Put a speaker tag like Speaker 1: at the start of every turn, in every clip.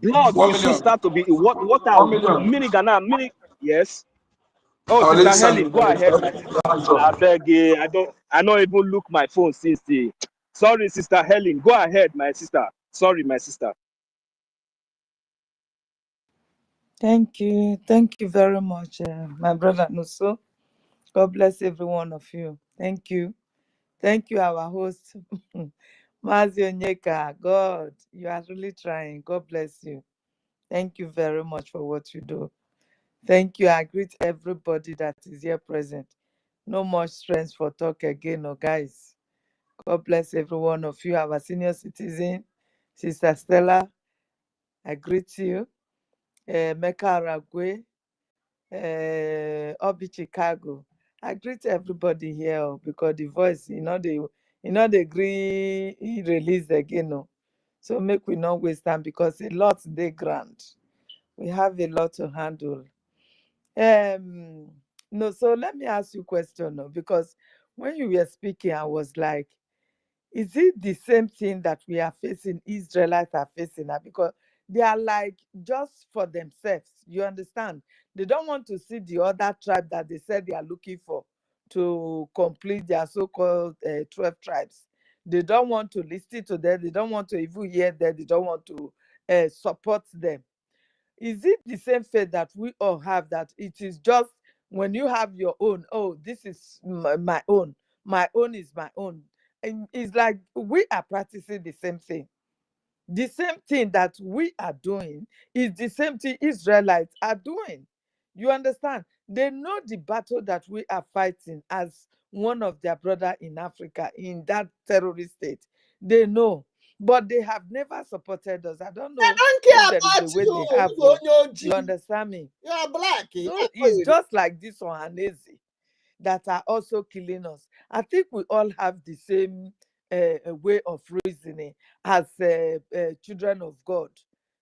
Speaker 1: blood
Speaker 2: 1
Speaker 1: will soon
Speaker 2: million.
Speaker 1: start to be what are
Speaker 2: 1 million.
Speaker 1: mini Ghana, mini, yes. Oh,
Speaker 2: Our
Speaker 1: Sister
Speaker 2: late son.
Speaker 1: Helen, go ahead, my sister. I beg you, I don't even look my phone since the. Sorry, Sister Helen, go ahead, my sister. Sorry, my sister.
Speaker 3: Thank you very much, my brother Nuso. God bless every one of you. Thank you, our host, Mazi Onyeka. God, you are really trying. God bless you. Thank you very much for what you do. Thank you. I greet everybody that is here present. No much strength for talk again, no guys. God bless every one of you, our senior citizen, Sister Stella. I greet you. Meka Aragwe, Obi Chicago. I greet everybody here because the voice, they agree release again. No. So make we not waste time because a lot they grant. We have a lot to handle. No, so let me ask you a question, no, because when you were speaking, I was like, is it the same thing that we are facing, Israelites are facing now? Because they are like just for themselves. You understand? They don't want to see the other tribe that they said they are looking for to complete their so-called 12 tribes. They don't want to listen to them. They don't want to even hear them. They don't want to support them. Is it the same faith that we all have, that it is just when you have your own, oh, this is my own is my own? And it's like we are practicing the same thing. The same thing that we are doing is the same thing Israelites are doing. You understand? They know the battle that we are fighting as one of their brother in Africa, in that terrorist state. They know, but they have never supported us. I don't know
Speaker 4: I don't
Speaker 3: if
Speaker 4: care
Speaker 3: there
Speaker 4: about
Speaker 3: is a way
Speaker 4: you.
Speaker 3: they have. You
Speaker 4: You
Speaker 3: understand me?
Speaker 4: are black.
Speaker 3: So it's just like this on Hanezi that are also killing us. I think we all have the same way of reasoning as children of God.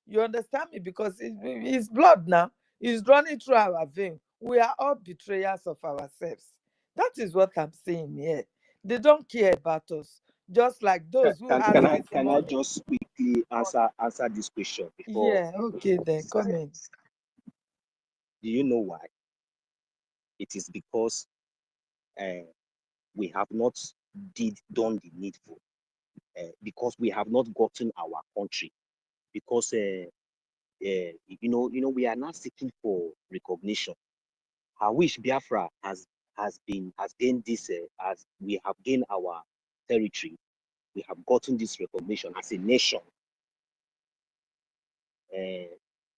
Speaker 3: You understand me? Because it's blood now. It's running through our vein. We are all betrayers of ourselves. That is what I'm saying here. They don't care about us. Just like those who has this
Speaker 1: Can I
Speaker 3: money.
Speaker 1: just quickly answer this question before?
Speaker 3: Yeah, okay then. Come in.
Speaker 1: Do you know why? It is because we have not done the needful. Because we have not gotten our country. Because we are not seeking for recognition. I wish Biafra has gained this as we have gained our territory. We have gotten this recognition as a nation.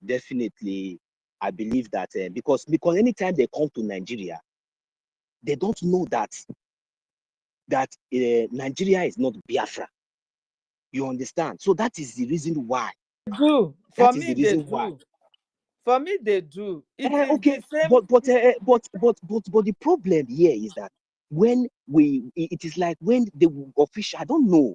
Speaker 1: Definitely, I believe that because anytime they come to Nigeria, they don't know that Nigeria is not Biafra. You understand? So that is the reason why.
Speaker 3: Do for me they do. For me, they do. It is
Speaker 1: okay,
Speaker 3: the same.
Speaker 1: But the problem here is that when it is like when the official, I don't know,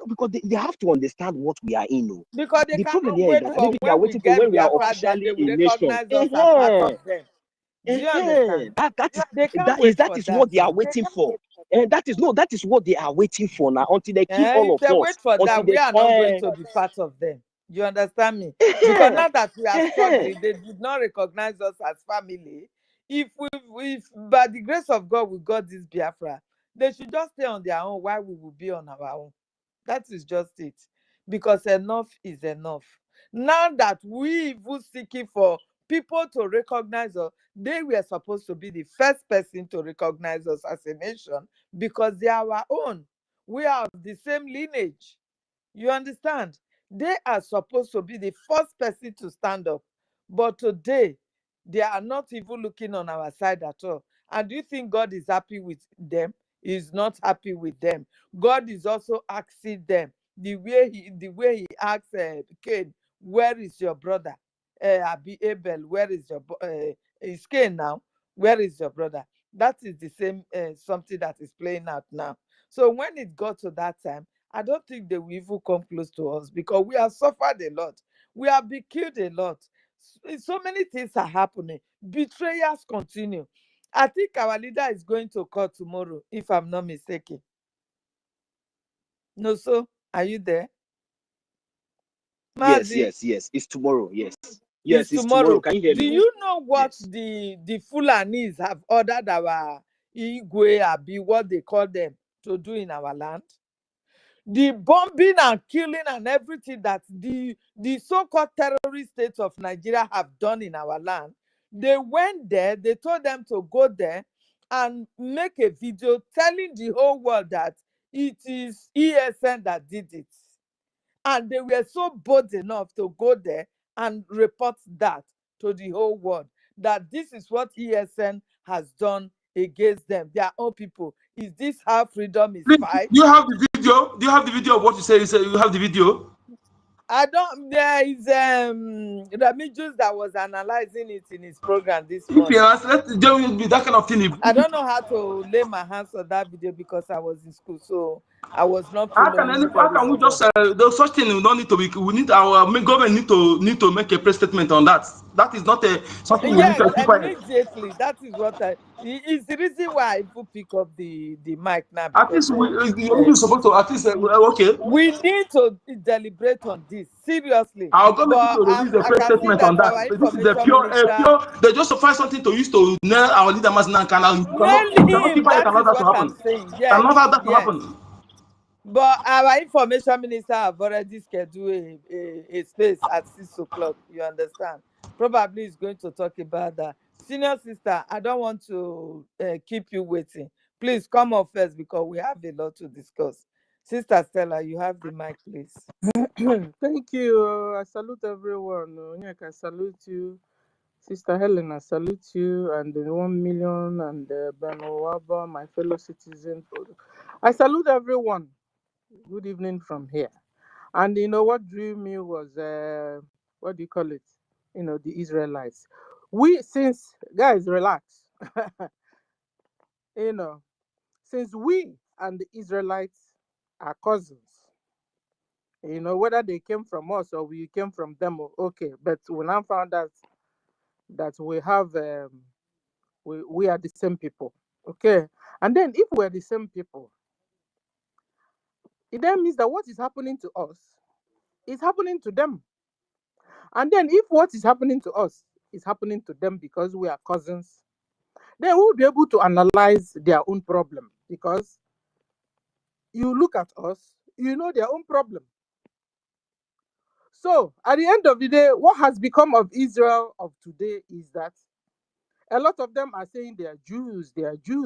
Speaker 1: because they have to understand what we are in.
Speaker 3: Because they
Speaker 1: the problem
Speaker 3: cannot
Speaker 1: here is
Speaker 3: wait
Speaker 1: that
Speaker 3: for
Speaker 1: maybe we are
Speaker 3: when we
Speaker 1: waiting for
Speaker 3: get
Speaker 1: when we are
Speaker 3: Biafra, then
Speaker 1: officially
Speaker 3: they will
Speaker 1: a nation.
Speaker 3: recognize us as part of them. Do you understand? They can't wait for
Speaker 1: That is
Speaker 3: that.
Speaker 1: what they are waiting for. And that is what they are waiting for now until they kill all
Speaker 3: If
Speaker 1: of
Speaker 3: they
Speaker 1: us.
Speaker 3: wait for that, we are not going to be part of them. You understand me? Because now that we are struggling, they did not recognize us as family. If by the grace of God we got this Biafra, they should just stay on their own while we will be on our own. That is just it. Because enough is enough. Now that we even seeking for people to recognize us, they were supposed to be the first person to recognize us as a nation because they are our own. We are of the same lineage. You understand? They are supposed to be the first person to stand up. But today, they are not even looking on our side at all. And do you think God is happy with them? He's not happy with them. God is also asking them the way he asks Cain, where is your brother? Abi Abel, where is your is Cain now? Where is your brother? That is the same something that is playing out now. So when it got to that time, I don't think they will even come close to us because we have suffered a lot. We have been killed a lot. So many things are happening. Betrayals continue. I think our leader is going to court tomorrow, if I'm not mistaken. No, so are you there? Mazi,
Speaker 1: yes. It's tomorrow. Yes.
Speaker 3: it's
Speaker 1: Yes, it's tomorrow.
Speaker 3: tomorrow.
Speaker 1: Can you hear
Speaker 3: Do
Speaker 1: me?
Speaker 3: you know what
Speaker 1: Yes.
Speaker 3: the Fulanis have ordered our Igwe, what they call them, to do in our land? The bombing and killing and everything that the so-called terrorist states of Nigeria have done in our land, they went there, they told them to go there and make a video telling the whole world that it is ESN that did it. And they were so bold enough to go there and report that to the whole world, that this is what ESN has done against them, their own people. Is this how freedom is
Speaker 2: Please,
Speaker 3: fight?
Speaker 2: do you have the video? Do you have the video of what you say? You say you have the video?
Speaker 3: I don't. There is Remigius that was analyzing it in his program this
Speaker 2: If you
Speaker 3: morning.
Speaker 2: ask, there will be that kind of thing.
Speaker 3: I don't know how to lay my hands on that video because I was in school, so I was not
Speaker 2: How
Speaker 3: following it very
Speaker 2: can we
Speaker 3: well.
Speaker 2: just there's such thing we don't need to be, we need our government need to make a press statement on that. That is not a something we need
Speaker 3: Yes,
Speaker 2: to keep quiet.
Speaker 3: immediately. That is what it's the reason why I even pick up the mic now,
Speaker 2: At
Speaker 3: because
Speaker 2: least we supposed to at least okay.
Speaker 3: we need to deliberate on this seriously.
Speaker 2: Our government need
Speaker 3: But
Speaker 2: to release a
Speaker 3: I
Speaker 2: press
Speaker 3: can see
Speaker 2: statement on
Speaker 3: that
Speaker 2: that.
Speaker 3: our
Speaker 2: This is a
Speaker 3: information minister,
Speaker 2: pure. They just to find something to use to nail our leader Masna Kana. You
Speaker 3: nail
Speaker 2: cannot keep
Speaker 3: him.
Speaker 2: quiet.
Speaker 3: That
Speaker 2: Cannot
Speaker 3: is
Speaker 2: that to
Speaker 3: what
Speaker 2: happen.
Speaker 3: I'm saying. Yes,
Speaker 2: Cannot allow that to
Speaker 3: yes.
Speaker 2: happen.
Speaker 3: But our information minister have already scheduled a space at 6 o'clock. You understand? Probably is going to talk about that. Senior sister, I don't want to keep you waiting. Please come on first because we have a lot to discuss. Sister Stella, you have the mic, please.
Speaker 4: Thank you. I salute everyone. Onyeka, I salute you. Sister Helen, I salute you. And the 1 million and Ben Owaba, my fellow citizens. I salute everyone. Good evening from here. And you know what drew me was, what do you call it? The Israelites. Guys, relax. you know, since we and the Israelites are cousins, whether they came from us or we came from them, okay, but we now found out that we have we are the same people, okay. And then if we're the same people, it then means that what is happening to us is happening to them. And then if what is happening to us is happening to them because we are cousins, then we'll be able to analyze their own problem, because you look at us, their own problem. So at the end of the day, what has become of Israel of today is that a lot of them are saying they are Jews,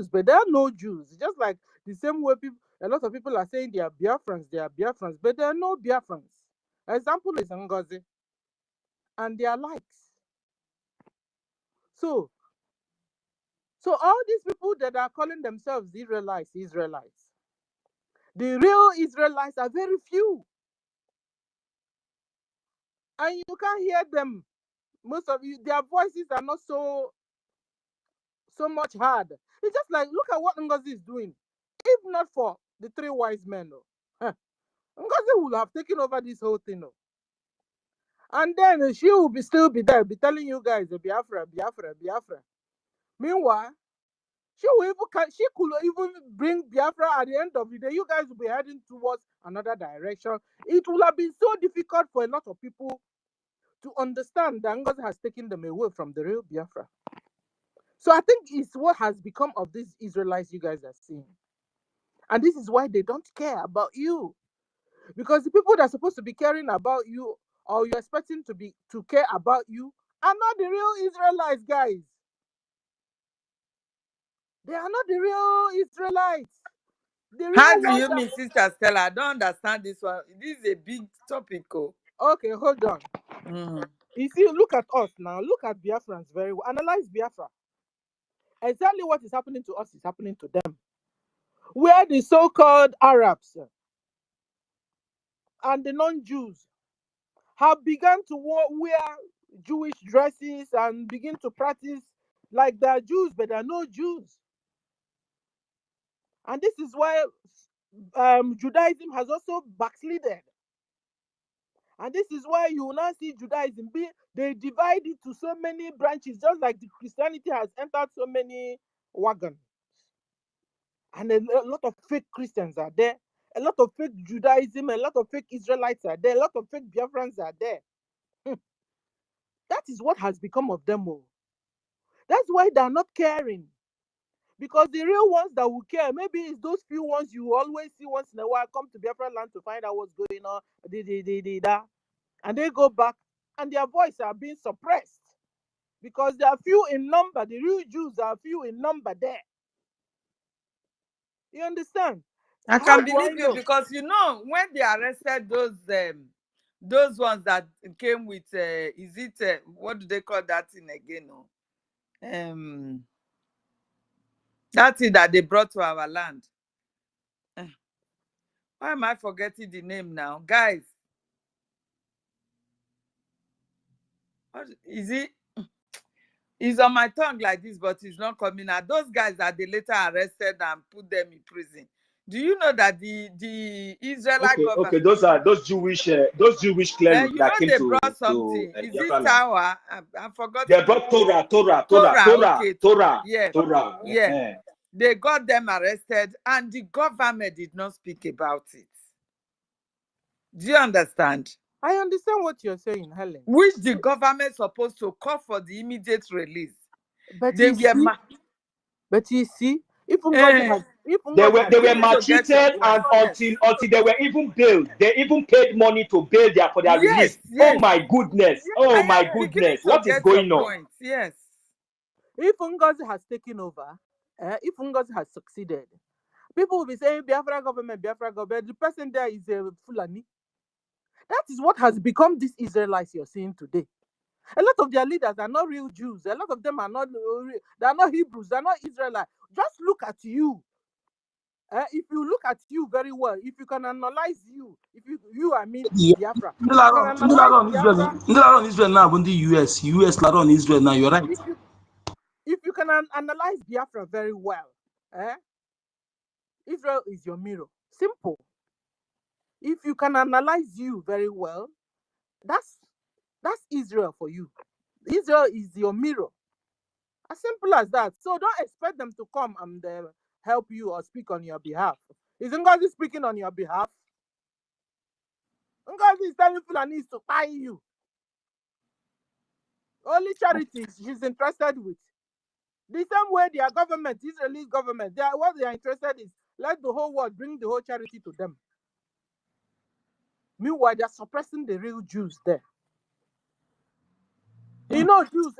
Speaker 4: but they are no Jews. Just like the same way a lot of people are saying they are Biafrans, but they are no Biafrans. Example is NGOZI and their likes. So all these people that are calling themselves Israelites, the real Israelites are very few, and you can't hear them. Most of you, their voices are not so much hard. It's just like, look at what NGOZI is doing. If not for the 3 wise men, Ngozi will have taken over this whole thing. And then she will still be there, be telling you guys, Biafra, Biafra, Biafra. Meanwhile, she could even bring Biafra at the end of the day. You guys will be heading towards another direction. It will have been so difficult for a lot of people to understand that Ngozi has taken them away from the real Biafra. So I think it's what has become of these Israelites you guys are seeing. And this is why they don't care about you. Because the people that are supposed to be caring about you, or you're expecting to care about you, are not the real Israelites, guys. They are not the real Israelites. The
Speaker 3: How
Speaker 4: real
Speaker 3: do
Speaker 4: ones
Speaker 3: you mean, Sister Stella? I don't understand this one. This is a big topic. Oh.
Speaker 4: Okay, hold on.
Speaker 3: Mm.
Speaker 4: You see, look at us now. Look at Biafrans very well. Analyze Biafra. Exactly what is happening to us is happening to them. Where the so-called Arabs and the non-Jews have begun to wear Jewish dresses and begin to practice like they're Jews, but they're no Jews. And this is why Judaism has also backslided. And this is why you will now see Judaism they divide it to so many branches, just like the Christianity has entered so many wagons. And a lot of fake Christians are there. A lot of fake Judaism, a lot of fake Israelites are there, a lot of fake Biafrans are there. That is what has become of them all. That's why they're not caring. Because the real ones that will care, maybe it's those few ones you always see once in a while come to Biafra land to find out what's going on, and they go back and their voices are being suppressed because they are few in number. The real Jews are few in number there. You understand?
Speaker 3: I
Speaker 4: How
Speaker 3: can
Speaker 4: do I
Speaker 3: believe you
Speaker 4: know?
Speaker 3: because you know when they arrested those ones that came with is it what do they call that thing again? No? That thing that they brought to our land. Why am I forgetting the name now, guys? What is it? It's on my tongue like this, but it's not coming out. Those guys that they later arrested and put them in prison. Do you know that the Israelite government?
Speaker 2: Okay, those Jewish clerics
Speaker 3: You know
Speaker 2: that came
Speaker 3: they
Speaker 2: to
Speaker 3: brought something. Is it
Speaker 2: Biafra land.
Speaker 3: Tower? I forgot.
Speaker 2: They brought Torah.
Speaker 3: Okay. Yeah.
Speaker 2: Torah.
Speaker 3: Yeah. They got them arrested and the government did not speak about it. Do you understand?
Speaker 4: I understand what you're saying, Helen.
Speaker 3: Which the government supposed to call for the immediate release.
Speaker 4: But
Speaker 3: They
Speaker 4: you see, if
Speaker 2: They were
Speaker 3: maltreated,
Speaker 2: maltreated, and until they were even bailed, they even paid money to bail for their release.
Speaker 3: Yes.
Speaker 2: Oh my goodness!
Speaker 3: I am beginning to
Speaker 2: What is
Speaker 3: get
Speaker 2: going
Speaker 3: your
Speaker 2: on?
Speaker 3: point. Yes.
Speaker 4: if NGOZI has taken over, if NGOZI has succeeded, people will be saying Biafra government. The person there is a Fulani. That is what has become these Israelites you're seeing today. A lot of their leaders are not real Jews. A lot of them are not they are not Hebrews. They are not Israelites. Just look at you. If you look at you very well, if you can analyze you, I mean Biafra.
Speaker 2: Ndị lara on Israel now bụ ndị US lara on Israel now. You're right.
Speaker 4: If you can analyze Biafra very well, Israel is your mirror. Simple. If you can analyze you very well, that's Israel for you. Israel is your mirror. As simple as that. So don't expect them to come and help you or speak on your behalf. Is NGOZI speaking on your behalf? NGOZI is telling Fulanis to buy you. Only charities she's interested with. The same way their government, Israeli government, what they are interested in is let the whole world bring the whole charity to them. Meanwhile, they're suppressing the real Jews there. You know, Jews,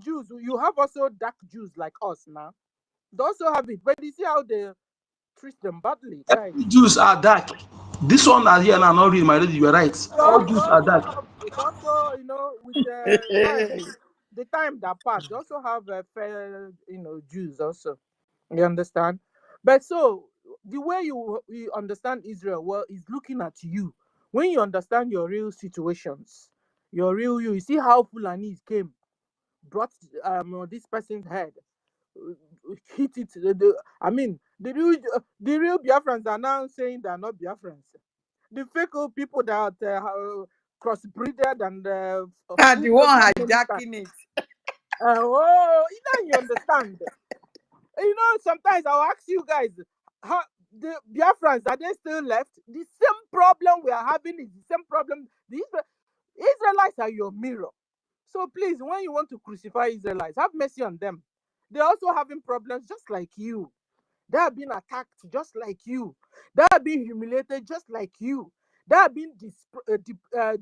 Speaker 4: Jews, you have also dark Jews like us now. They also have it, but you see how they treat them badly, guys.
Speaker 2: Jews are dark. This one are here now, not reading my lady. You're right. All Jews are dark.
Speaker 4: Also, with the time that passed, they also have fair, Jews also. You understand? But so the way you understand Israel well is looking at you. When you understand your real situations, your real you see how Fulanis came, brought this person's head, hit it. The real Biafrans are now saying they are not Biafrans. The fake people that crossbreeded and
Speaker 3: the one hijacking it.
Speaker 4: You understand? Sometimes I'll ask you guys, how the Biafrans, are they still left? The same problem we are having is the same problem. The Israelites are your mirror. So please, when you want to crucify Israelites, have mercy on them. They're also having problems just like you. They are being attacked just like you. They are being humiliated just like you. They are being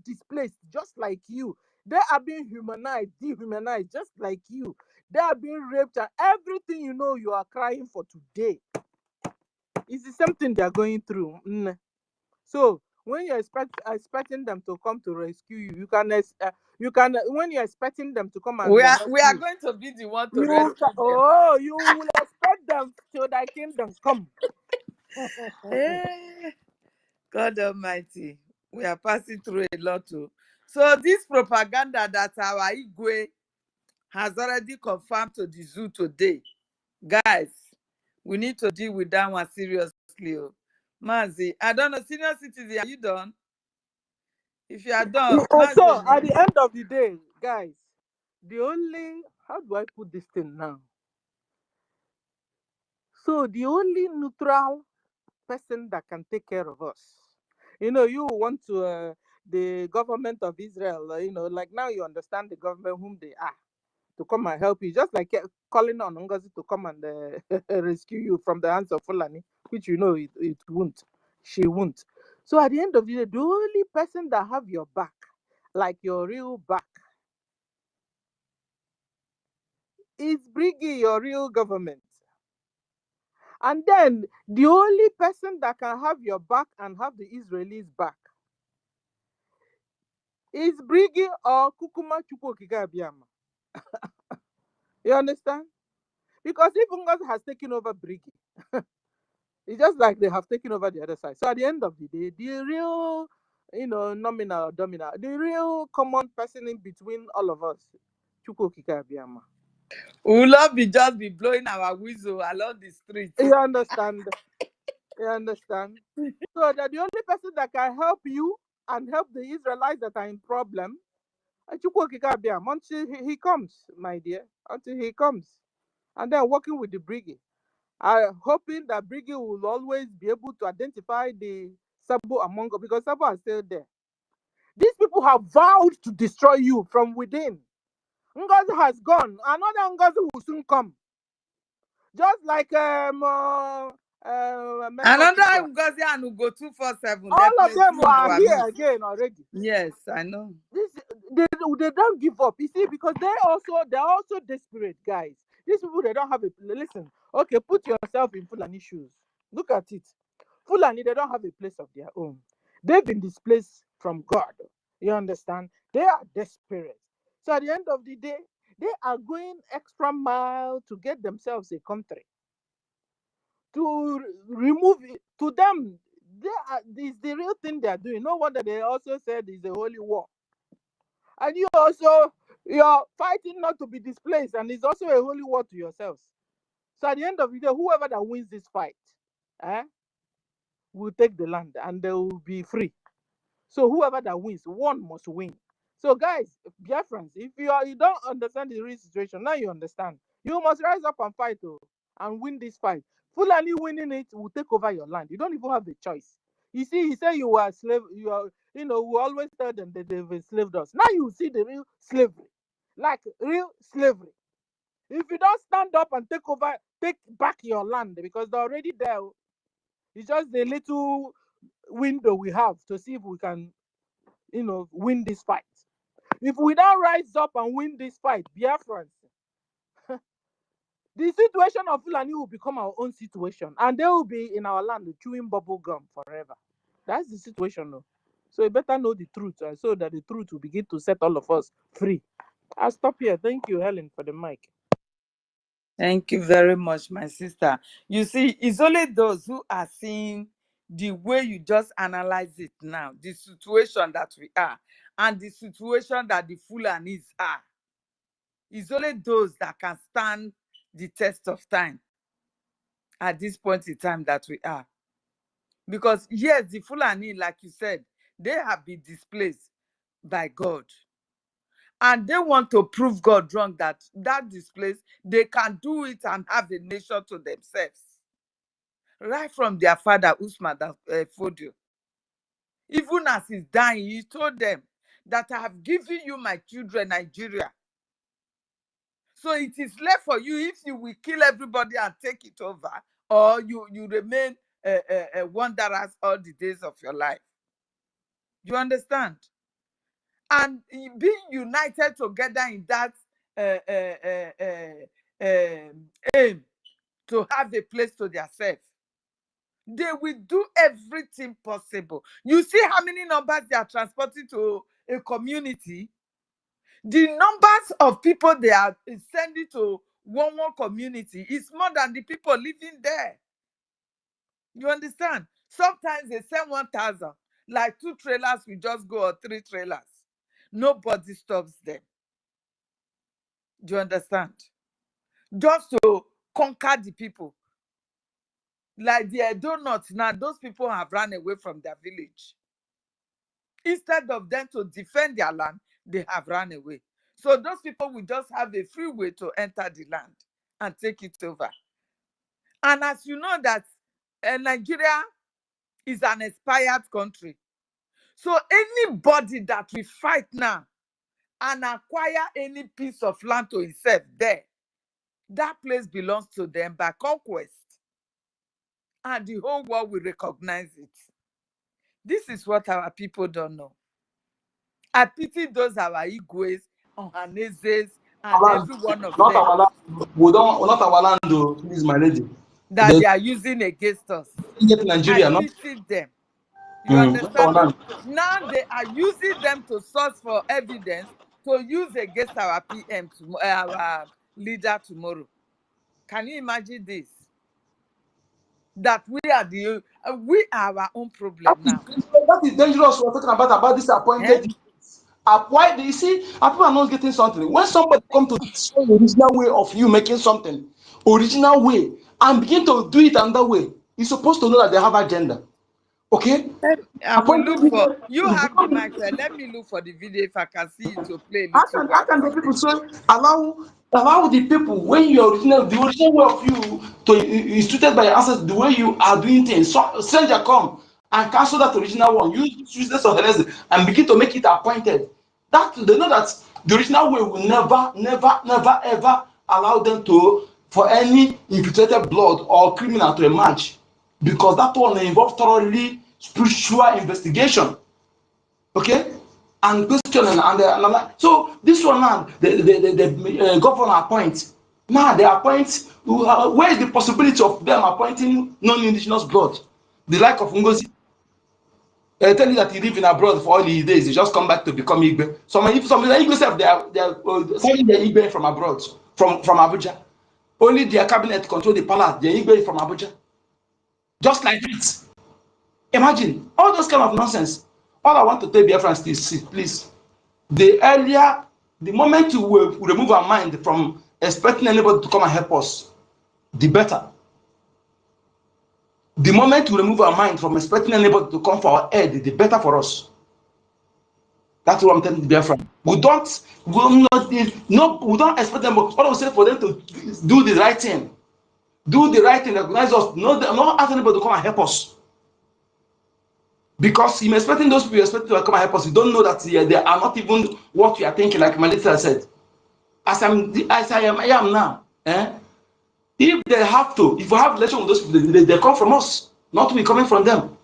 Speaker 4: displaced just like you. They are being dehumanized just like you. They are being raped and everything you are crying for today. It's the same thing they are going through. So when you're expecting them to come to rescue you, when you're expecting them to come and
Speaker 3: we are going to be the one to rescue them.
Speaker 4: Oh, you will expect them till thy kingdom come.
Speaker 3: God Almighty, we are passing through a lot too. So this propaganda that our Igwe has already confirmed to the zoo today, guys, we need to deal with that one seriously. Mazi, I don't know, senior citizen, are you done? If you are done,
Speaker 4: so at the end of the day, guys, how do I put this thing now? So the only neutral person that can take care of us. You want to, the government of Israel, like now you understand the government whom they are to come and help you, just like calling on Ngozi to come and rescue you from the hands of Fulani, which it won't. She won't. So at the end of the day, the only person that have your back, like your real back, is BRGIE, your real government. And then the only person that can have your back and have the Israelis back is BRGIE or Kukuma Chukwokika-Abiyama. You understand? Because if Ngozi has taken over BRGIE, it's just like they have taken over the other side. So at the end of the day, the real, nominal or dominant, the real common person in between all of us, Chukwokika-Abiyama.
Speaker 3: We will not just be blowing our whistle along the street.
Speaker 4: You understand? You understand? So that the only person that can help you and help the Israelites that are in problem, Chukwokika-Abiyama, until he comes, my dear, until he comes. And then working with the BRGIE. I'm hoping that BRGIE will always be able to identify the Sabo among us, because Sabo are still there. These people have vowed to destroy you from within. Ngozi has gone. Another Ngozi will soon come. Just like
Speaker 3: Another Ngozi and Ugo 247.
Speaker 4: all of them are here again already.
Speaker 3: Yes, I know.
Speaker 4: They don't give up. You see, because they're also desperate, guys. These people, they don't have a listen. Okay, put yourself in Fulani shoes. Look at it. Fulani, they don't have a place of their own. They've been displaced from God. You understand? They are desperate. So at the end of the day, they are going extra mile to get themselves a country. To remove it, to them, this the real thing they are doing. No wonder they also said it's a holy war. And you're fighting not to be displaced, and it's also a holy war to yourselves. So at the end of the day, whoever that wins this fight, will take the land and they will be free. So whoever that wins, one must win. So guys, Biafrans, if you don't understand the real situation, now you understand. You must rise up and fight and win this fight. Fulani winning it will take over your land. You don't even have a choice. You see, he said you are slave. You are, we always tell them that they've enslaved us. Now you see the real slavery, like real slavery. If you don't stand up and take back your land, because they're already there. It's just the little window we have to see if we can, win this fight. If we don't rise up and win this fight, Biafrans, the situation of Fulani will become our own situation, and they will be in our land chewing bubble gum forever. That's the situation, though. So you better know the truth, so that the truth will begin to set all of us free. I'll stop here. Thank you, Helen, for the mic.
Speaker 3: Thank you very much, my sister. You see, it's only those who are seeing the way you just analyze it now, the situation that we are, and the situation that the Fulanis are. It's only those that can stand the test of time at this point in time that we are. Because yes, the Fulani, like you said, they have been displaced by God. And they want to prove God wrong, that displace, they can do it and have a nation to themselves. Right from their father, Usman Fodio. Even as he's dying, he told them that I have given you my children, Nigeria. So it is left for you if you will kill everybody and take it over, or you remain wanderers all the days of your life. You understand? And being united together in that aim to have a place to themselves, they will do everything possible. You see how many numbers they are transporting to a community? The numbers of people they are sending to one community is more than the people living there. You understand? Sometimes they send 1,000, like 2 trailers will just go, or 3 trailers. Nobody stops them. Do you understand? Just to conquer the people. Like the donuts now, those people have run away from their village. Instead of them to defend their land, they have run away. So those people will just have a free way to enter the land and take it over. And as you know that Nigeria is an expired country. So anybody that will fight now and acquire any piece of land to himself there, that place belongs to them by conquest. And the whole world will recognize it. This is what our people don't know. I pity those our Igwes, Ohanezes, and
Speaker 2: Our land,
Speaker 3: every one of
Speaker 2: not
Speaker 3: them
Speaker 2: our land. We don't, not our land, though, please, my lady.
Speaker 3: that they are using against us.
Speaker 2: Get
Speaker 3: I
Speaker 2: Nigeria, not
Speaker 3: pity them. You
Speaker 2: not our
Speaker 3: understand me?
Speaker 2: land.
Speaker 3: Now they are using them to source for evidence to use against our PM, our leader tomorrow. Can you imagine this? That we are our own problem now.
Speaker 2: That is dangerous. We're talking about this
Speaker 3: Eh?
Speaker 2: appointed. Why do you see? People are not getting something. When somebody come to destroy the original way of you making something, original way, and begin to do it another way, you're supposed to know that they have agenda. Okay?
Speaker 3: I will look for you have the mic. Let me look for the video if I can see it to play a little
Speaker 2: How
Speaker 3: while
Speaker 2: can the
Speaker 3: from
Speaker 2: people
Speaker 3: it.
Speaker 2: say allow the people when the original way of you to is treated by your ancestors the way you are doing things. So stranger come and cancel that original one. Use this or and begin to make it appointed. That they know that the original way will never ever allow them to for any infiltrated blood or criminal to emerge because that one involves thoroughly spiritual investigation. Okay, and question and so this one now the governor appoint now they appoint where is the possibility of them appointing non-indigenous blood the like of Ngozi. I tell you that he live in abroad for all his days he just come back to become Igbe. Some Igbe sef they are sending their Igbe from abroad from Abuja. Only their cabinet control the palace, their Igbe from Abuja, just like that. Imagine all those kind of nonsense. All I want to tell Biafrans is please, the moment we remove our mind from expecting anybody to come and help us, the better. The moment we remove our mind from expecting anybody to come for our aid, the better for us. That's what I'm telling Biafra. We don't expect them, but all we say for them to do the right thing. Do the right thing, recognize us. Not ask anybody to come and help us. Because you're expecting those people you're expecting to come and help us, you don't know that they are not even what you are thinking, like Melissa said. As I am now, if they have to, if we have relation with those people, they come from us, not we coming from them.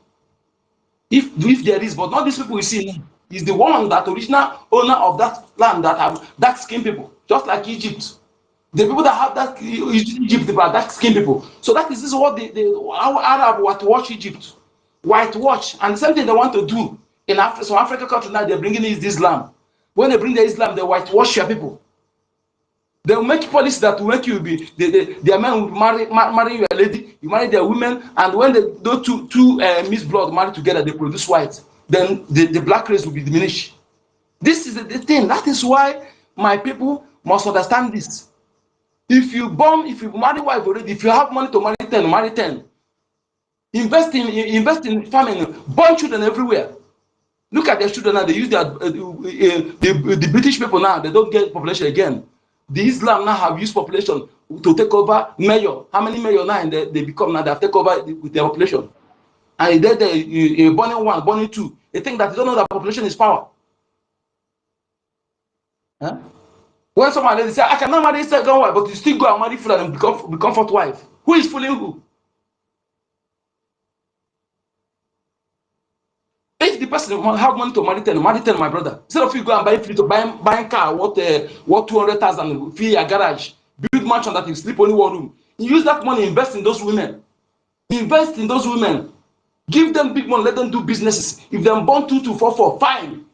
Speaker 2: If there is, but not these people we see now. Is the one that original owner of that land that have dark skinned people, just like Egypt. The people that have that Egypt are dark skinned people. So this is what our Arab whitewash Egypt. Whitewash, and the same thing they want to do in Africa. So African country now they're bringing in Islam. When they bring the Islam, they whitewash your people. They will make policies that will make you be their men will marry your lady, you marry their women, and when those two mixed blood marry together, they produce white. Then the black race will be diminished. This is the thing. That is why my people must understand this. If you marry wife already, if you have money to marry 10. Invest in farming, born children everywhere. Look at their children now. They use their the British people now. They don't get population again. The Islam now have used population to take over mayor. How many mayor now they become now? They have take over with their population. And they born one, born two. They think that they don't know that population is power. Huh? When somebody say, I cannot marry second wife, but you still go and marry full and become fourth wife. Who is fooling who? If the person have money to marry 10, my brother. Instead of you go and buy free to buy car, what 200,000, fee a garage, build mansion that you sleep only one room. You use that money, invest in those women. Invest in those women. Give them big money, let them do businesses. If they're born 2 to 4 4, fine.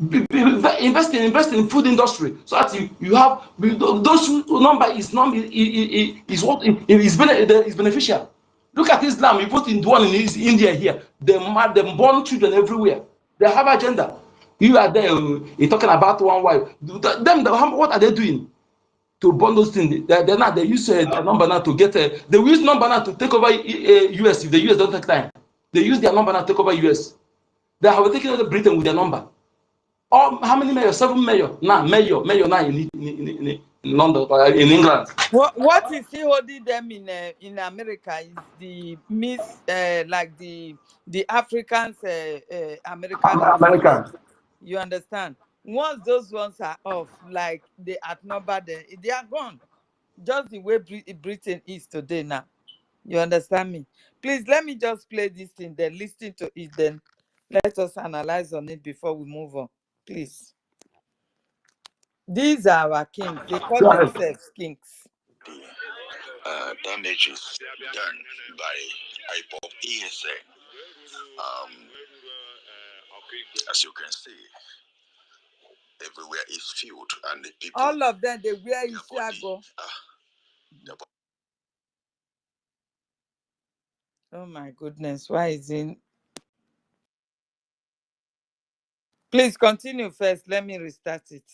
Speaker 2: Invest in food industry so that you have those number is what is beneficial. Look at Islam. You put in one in India here. They born children everywhere. They have agenda. You are there. You're talking about one wife. What are they doing to burn those things? They use a number now to get they use number now to take over US if the US don't take time. They use their number now to take over US. They have taken over Britain with their number. How many mayor? 7 mayor now. Mayor now London or in England.
Speaker 3: What is he holding them in America is the Miss like the Africans American outfit.
Speaker 2: American.
Speaker 3: You understand? Once those ones are off, like they outnumber them, they are gone. Just the way Britain is today now. You understand me? Please let me just play this thing, then listen to it, then let us analyze on it before we move on. Please. These are our kings. They call themselves kings.
Speaker 5: Damages done by IPOP ESA. As you can see, everywhere is filled, and the people.
Speaker 3: All of them, they wear Isiago. Oh my goodness, why is it? Please continue first. Let me restart it.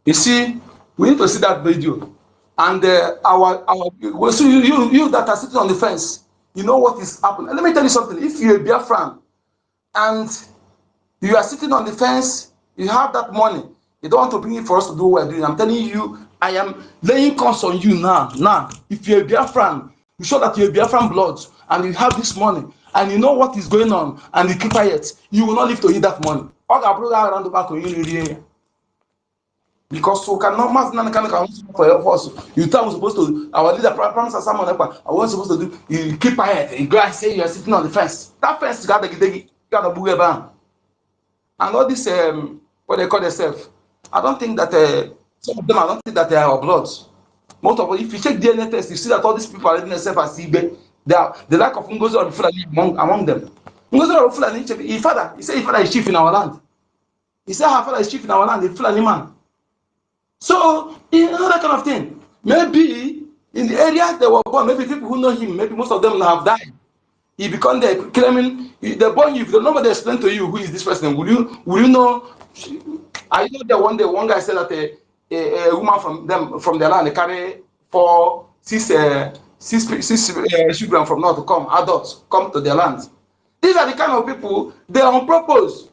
Speaker 2: You see, we need to see that video. And so you that are sitting on the fence, you know what is happening. Let me tell you something. If you're a Biafran and you are sitting on the fence, you have that money, you don't want to bring it for us to do what we're doing. I'm telling you, I am laying curse on you now. Now, if you're a Biafran, you show that you're a Biafran blood and you have this money and you know what is going on and you keep quiet, you will not live to eat that money. Around the back of you. Because we cannot for your force. You tell us supposed to our leader promise us someone I was supposed to do. You keep quiet. You go and say you are sitting on the fence. That fence got a booger ban. And all this what they call themselves. I don't think that some of them, I don't think that they are blood. Most of them, if you check DNA test, you see that all these people are letting themselves as Ibe. They are the lack of NGOZI or Fulani among them. NGOZI or Fulani, his father, he said his father is chief in our land. He said her father is chief in our land, the Fulani man. So, you know that kind of thing. Maybe in the areas they were born, maybe people who know him, maybe most of them have died. He become there claiming they born you. If nobody explain to you who is this person, will you know? I know that one guy said that a woman from their land they carry six children from north to come, adults come to their land. These are the kind of people they are on purpose.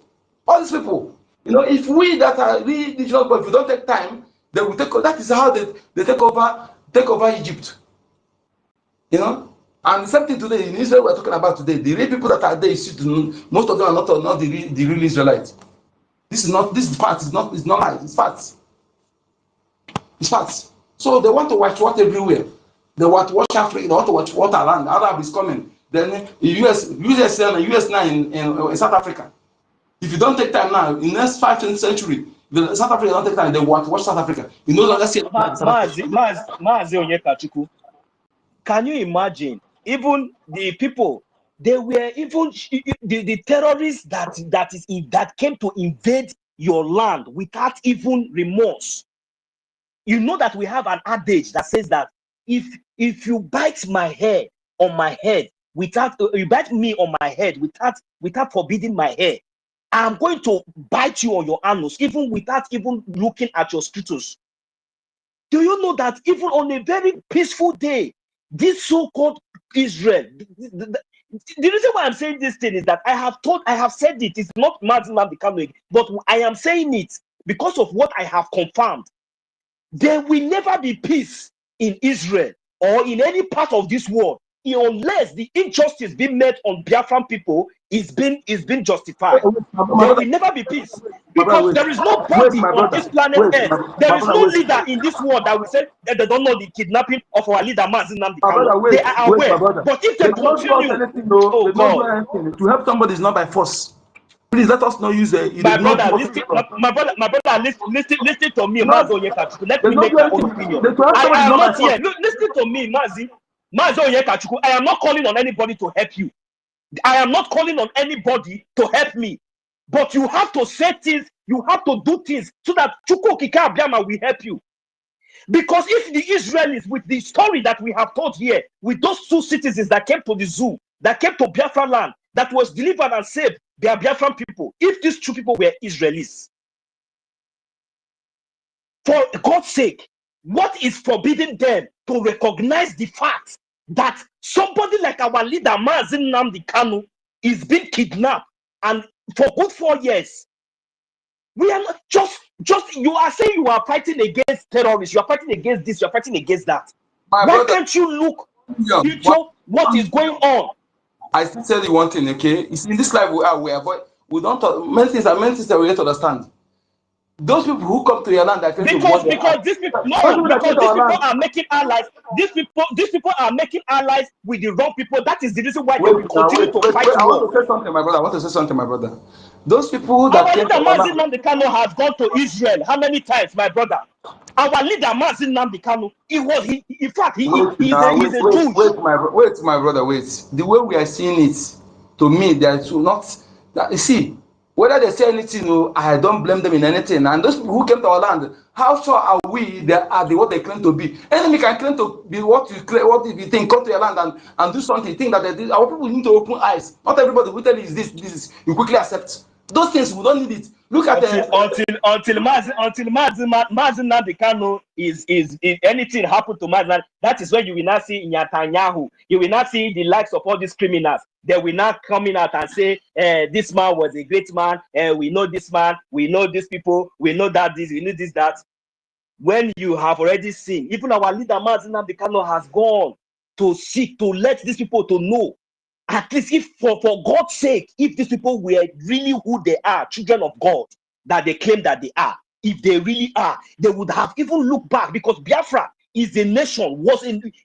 Speaker 2: All these people, you know, if we that are really digital, but if we don't take time, they will take. That is how they take over Egypt. You know, and the same thing today in Israel we're talking about today. The real people that are there, most of them are not the real Israelites. This is fact. It's not lies. It's facts. It's facts. So they want to watch what everywhere. They want to watch Africa. They want to watch what around. Arab is coming. Then the US now in South Africa. If you don't take time now, in the next 5th century, the South Africa don't take time. They want to watch South Africa. You know, let's see.
Speaker 1: Mazi Onyekachukwu. Can you imagine? Even the people, they were even the terrorists that came to invade your land without even remorse. You know that we have an adage that says that if you bite my hair on my head without you bite me on my head without forbidding my hair, I'm going to bite you on your anus, even without even looking at your scrotus. Do you know that even on a very peaceful day, this so-called Israel, the reason why I'm saying this thing is that I have said it. It's not Mazin becoming, but I am saying it because of what I have confirmed. There will never be peace in Israel or in any part of this world unless the injustice being made on Biafran people is being justified. There will never be peace because there is nobody on this planet Earth. There is no leader in this world that will say that they don't know the kidnapping of our leader Mazin Namdi. They are aware, but if they continue,
Speaker 2: to help somebody is not by force. Please let us not use
Speaker 1: my brother, listen to me, Mazi Onyekachukwu. Let me make my own opinion. I am not here. Listen to me, Mazi Onyekachukwu. I am not calling on anybody to help you. I am not calling on anybody to help me. But you have to say things, you have to do things so that Chukwu Okike Abiama will help you. Because if the Israelis, with the story that we have told here, with those 2 citizens that came to the zoo, that came to Biafra land, that was delivered and saved, they are Biafran people. If these 2 people were Israelis, for God's sake, what is forbidding them to recognize the fact that somebody like our leader, Mazin Namdi Kanu, is being kidnapped and for good 4 years? We are not just Just you are saying you are fighting against terrorists, you are fighting against this, you are fighting against that.
Speaker 2: My
Speaker 1: Why
Speaker 2: brother,
Speaker 1: can't you look future what is going on?
Speaker 2: I still tell you one thing, okay? It's in this life we are, but we don't talk. Many things that we have to understand. Those people who come to your land are trying to
Speaker 1: Because
Speaker 2: want their land.
Speaker 1: these people
Speaker 2: Those people that
Speaker 1: because
Speaker 2: came to
Speaker 1: these
Speaker 2: our
Speaker 1: people
Speaker 2: land.
Speaker 1: are making allies. These people are making allies with the wrong people. That is the reason why they
Speaker 2: Wait
Speaker 1: will
Speaker 2: now,
Speaker 1: continue to fight
Speaker 2: I want
Speaker 1: war.
Speaker 2: to say something, my brother. I want to say something, my brother. Those people that
Speaker 1: Our
Speaker 2: came
Speaker 1: leader
Speaker 2: to our
Speaker 1: Mazin
Speaker 2: land.
Speaker 1: Nnamdi Kanu has gone to Israel how many times, my brother? Our leader Mazin Nnamdi Kanu, in fact
Speaker 2: Wait now,
Speaker 1: he's a Jewish.
Speaker 2: wait, my brother, wait. The way we are seeing it, to me, there is not. That, you see, whether they say anything, no, I don't blame them in anything. And those people who came to our land, how sure are we they are what they claim to be? Enemy can claim to be what you claim, what if you think, come to your land and do something, think that they did. Our people need to open eyes. Not everybody will tell you is this, you quickly accept. Those things, we don't need it. Look at
Speaker 1: Until Mazin Nnamdi Kanu is anything happen to Mazin, that is when you will not see Netanyahu. You will not see the likes of all these criminals. They will not come in out and say, this man was a great man, we know this man, we know these people, we know that this, we know this, that. When you have already seen, even our leader Mazin Nnamdi Kanu has gone to seek, to let these people to know. At least if for God's sake, if these people were really who they are, children of God, that they claim that they are, if they really are, they would have even looked back, because Biafra is a nation,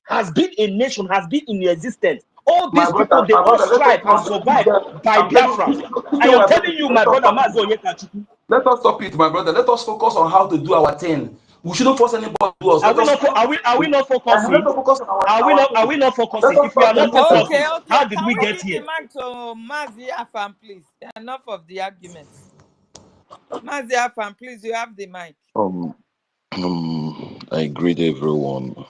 Speaker 1: has been a nation, has been in existence. All these people, they all strive and survive by Biafra. I am telling you, my brother Mazi Onyekachukwu.
Speaker 2: Let us stop it, my brother. Let us focus on how to do our thing. We shouldn't force anybody to do us.
Speaker 1: Are we not
Speaker 2: Let
Speaker 1: focusing?
Speaker 2: us focus on
Speaker 1: Are
Speaker 2: our
Speaker 1: we not
Speaker 2: thing. Let
Speaker 1: focusing?
Speaker 2: us
Speaker 1: If we
Speaker 2: stop
Speaker 1: are not
Speaker 2: anything.
Speaker 3: Okay,
Speaker 1: focusing,
Speaker 3: okay.
Speaker 1: how did
Speaker 3: Can
Speaker 1: we
Speaker 3: we
Speaker 1: get
Speaker 3: give the
Speaker 1: here?
Speaker 3: mic to Mazi Afam, please? Enough of the arguments. Mazi Afam, please, you have the mic.
Speaker 5: I greet everyone.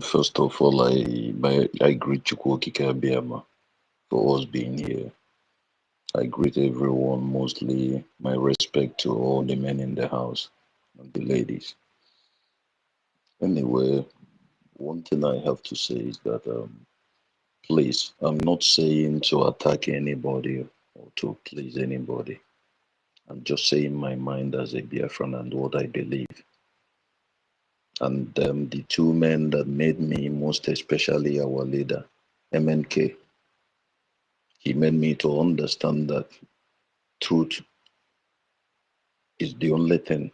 Speaker 5: First of all, I greet Chukwokika Biama for us being here. I greet everyone, mostly my respect to all the men in the house and the ladies. Anyway, one thing I have to say is that please, I'm not saying to attack anybody or to please anybody. I'm just saying my mind as a Biafran and what I believe. And the two men that made me, most especially our leader, MNK, he made me to understand that truth is the only thing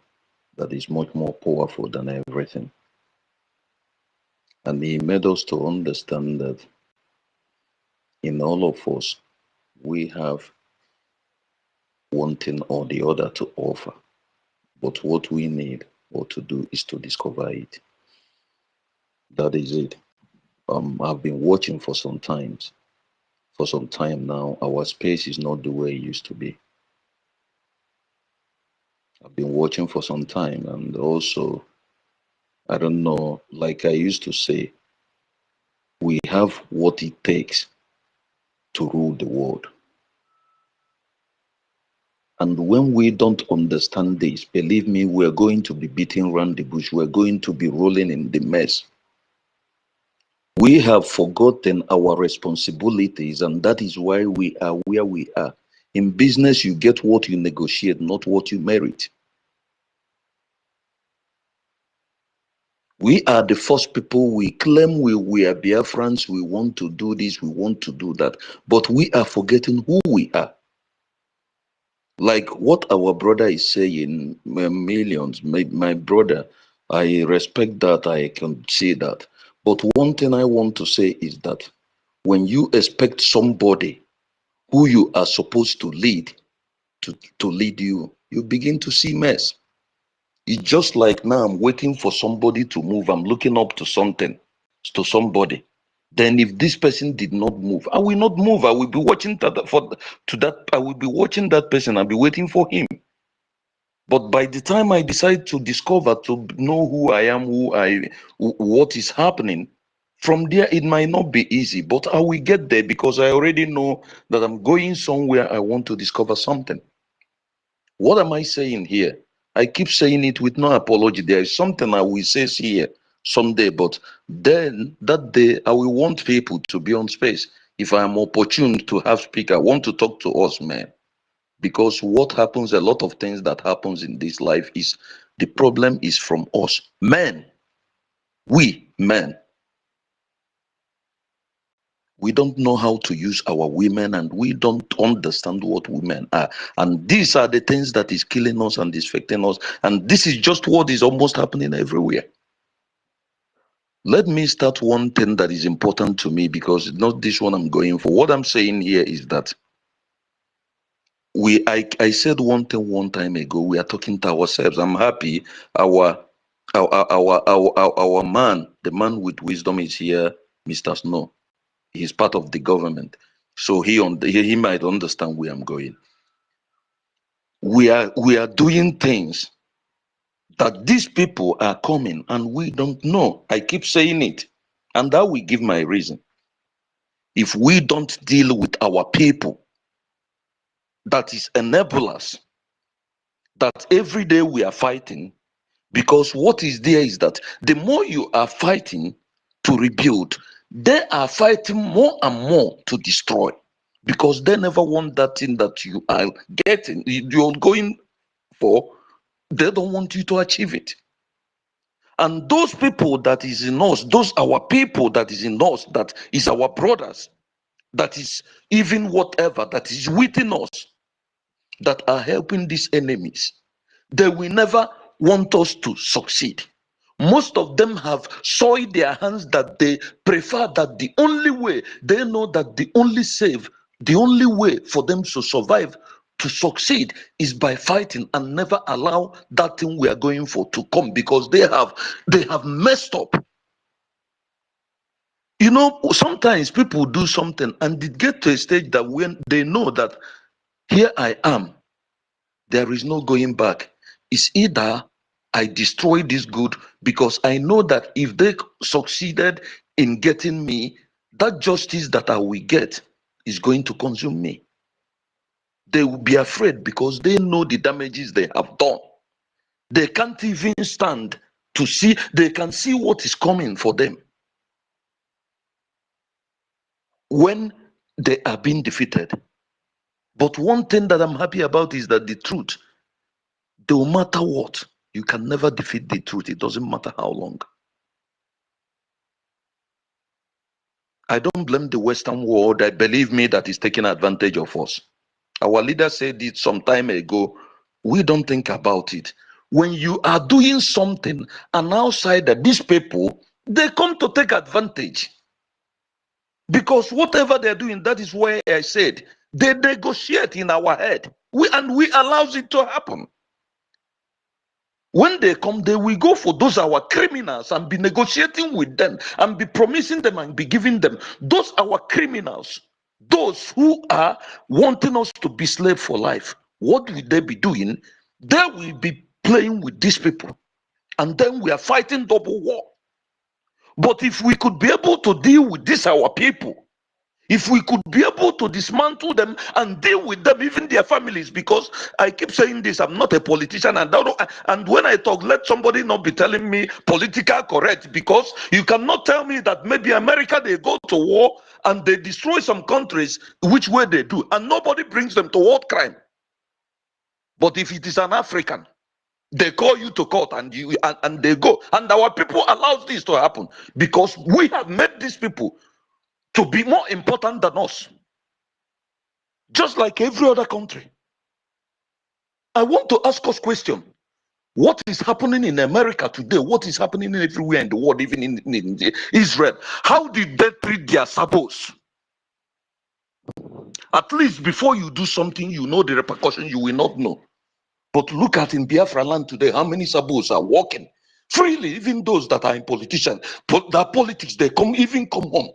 Speaker 5: that is much more powerful than everything. And he made us to understand that in all of us, we have one thing or the other to offer. But what we need or to do is to discover it. That is it. I've been watching for some times. For some time now, our space is not the way it used to be. I've been watching for some time, and also, I don't know, like I used to say, we have what it takes to rule the world. And when we don't understand this, believe me, we're going to be beating around the bush. We're going to be rolling in the mess. We have forgotten our responsibilities, and that is why we are where we are. In business, you get what you negotiate, not what you merit. We are the first people, we claim we are Biafrans, we want to do this, we want to do that, but we are forgetting who we are. Like what our brother is saying, millions, my brother, I respect that, I can see that. But one thing I want to say is that when you expect somebody who you are supposed to lead to lead you, you begin to see mess. It's just like now I'm waiting for somebody to move. I'm looking up to something, to somebody. Then if this person did not move, I will not move. I will be watching I will be watching that person. I'll be waiting for him. But by the time I decide to discover, to know who I am, what is happening, from there it might not be easy, but I will get there because I already know that I'm going somewhere. I want to discover something. What am I saying here? I keep saying it with no apology. There is something I will say here someday, but then that day I will want people to be on space. If I am opportune to have speaker, I want to talk to us, man. Because what happens, a lot of things that happens in this life is the problem is from us men. We men, we don't know how to use our women, and we don't understand what women are, and these are the things that is killing us and is affecting us, and this is just what is almost happening everywhere. Let me start one thing that is important to me, because it's not this one I'm going for. What I'm saying here is that I said one thing one time ago. We are talking to ourselves. I'm happy our man, the man with wisdom, is here, Mr. Snow. He's part of the government, so he might understand where I'm going. We are doing things that these people are coming and we don't know. I keep saying it, and that will give my reason. If we don't deal with our people, that is enablers, that every day we are fighting, because what is there is that the more you are fighting to rebuild, they are fighting more and more to destroy, because they never want that thing that you are getting, you're going for. They don't want you to achieve it. And those people that is in us, those our people that is in us, that is our brothers, that is even whatever that is within us, that are helping these enemies, they will never want us to succeed. Most of them have soiled their hands, that they prefer that the only way they know, that the only way for them to survive, to succeed, is by fighting, and never allow that thing we are going for to come, because they have messed up. You know, sometimes people do something and they get to a stage that when they know that here I am, there is no going back. It's either I destroy this good, because I know that if they succeeded in getting me, that justice that I will get is going to consume me. They will be afraid, because they know the damages they have done. They can't even stand to see, they can see what is coming for them when they are being defeated. But one thing that I'm happy about is that the truth, no matter what, you can never defeat the truth. It doesn't matter how long. I don't blame the Western world. I believe me, that is taking advantage of us. Our leader said it some time ago. We don't think about it. When you are doing something, and outside that, these people, they come to take advantage. Because whatever they're doing, that is why I said, they negotiate in our head. We allows it to happen. When they come, they will go for those our criminals and be negotiating with them and be promising them and be giving them. Those our criminals, those who are wanting us to be slave for life, what will they be doing? They will be playing with these people. And then we are fighting double war. But if we could be able to deal with this our people, if we could be able to dismantle them and deal with them, even their families, because I keep saying this, I'm not a politician, and when I talk, let somebody not be telling me political correct, because you cannot tell me that maybe America, they go to war and they destroy some countries, which way they do, and nobody brings them to war crime. But if it is an African, they call you to court and they go, and our people allows this to happen, because we have made these people to be more important than us. Just like every other country. I want to ask us a question. What is happening in America today? What is happening everywhere in the world, even in Israel? How did they treat their sabos? At least before you do something, you know the repercussion. You will not know. But look at in Biafra land today, how many sabos are walking freely, even those that are in politicians. But their politics, they come home.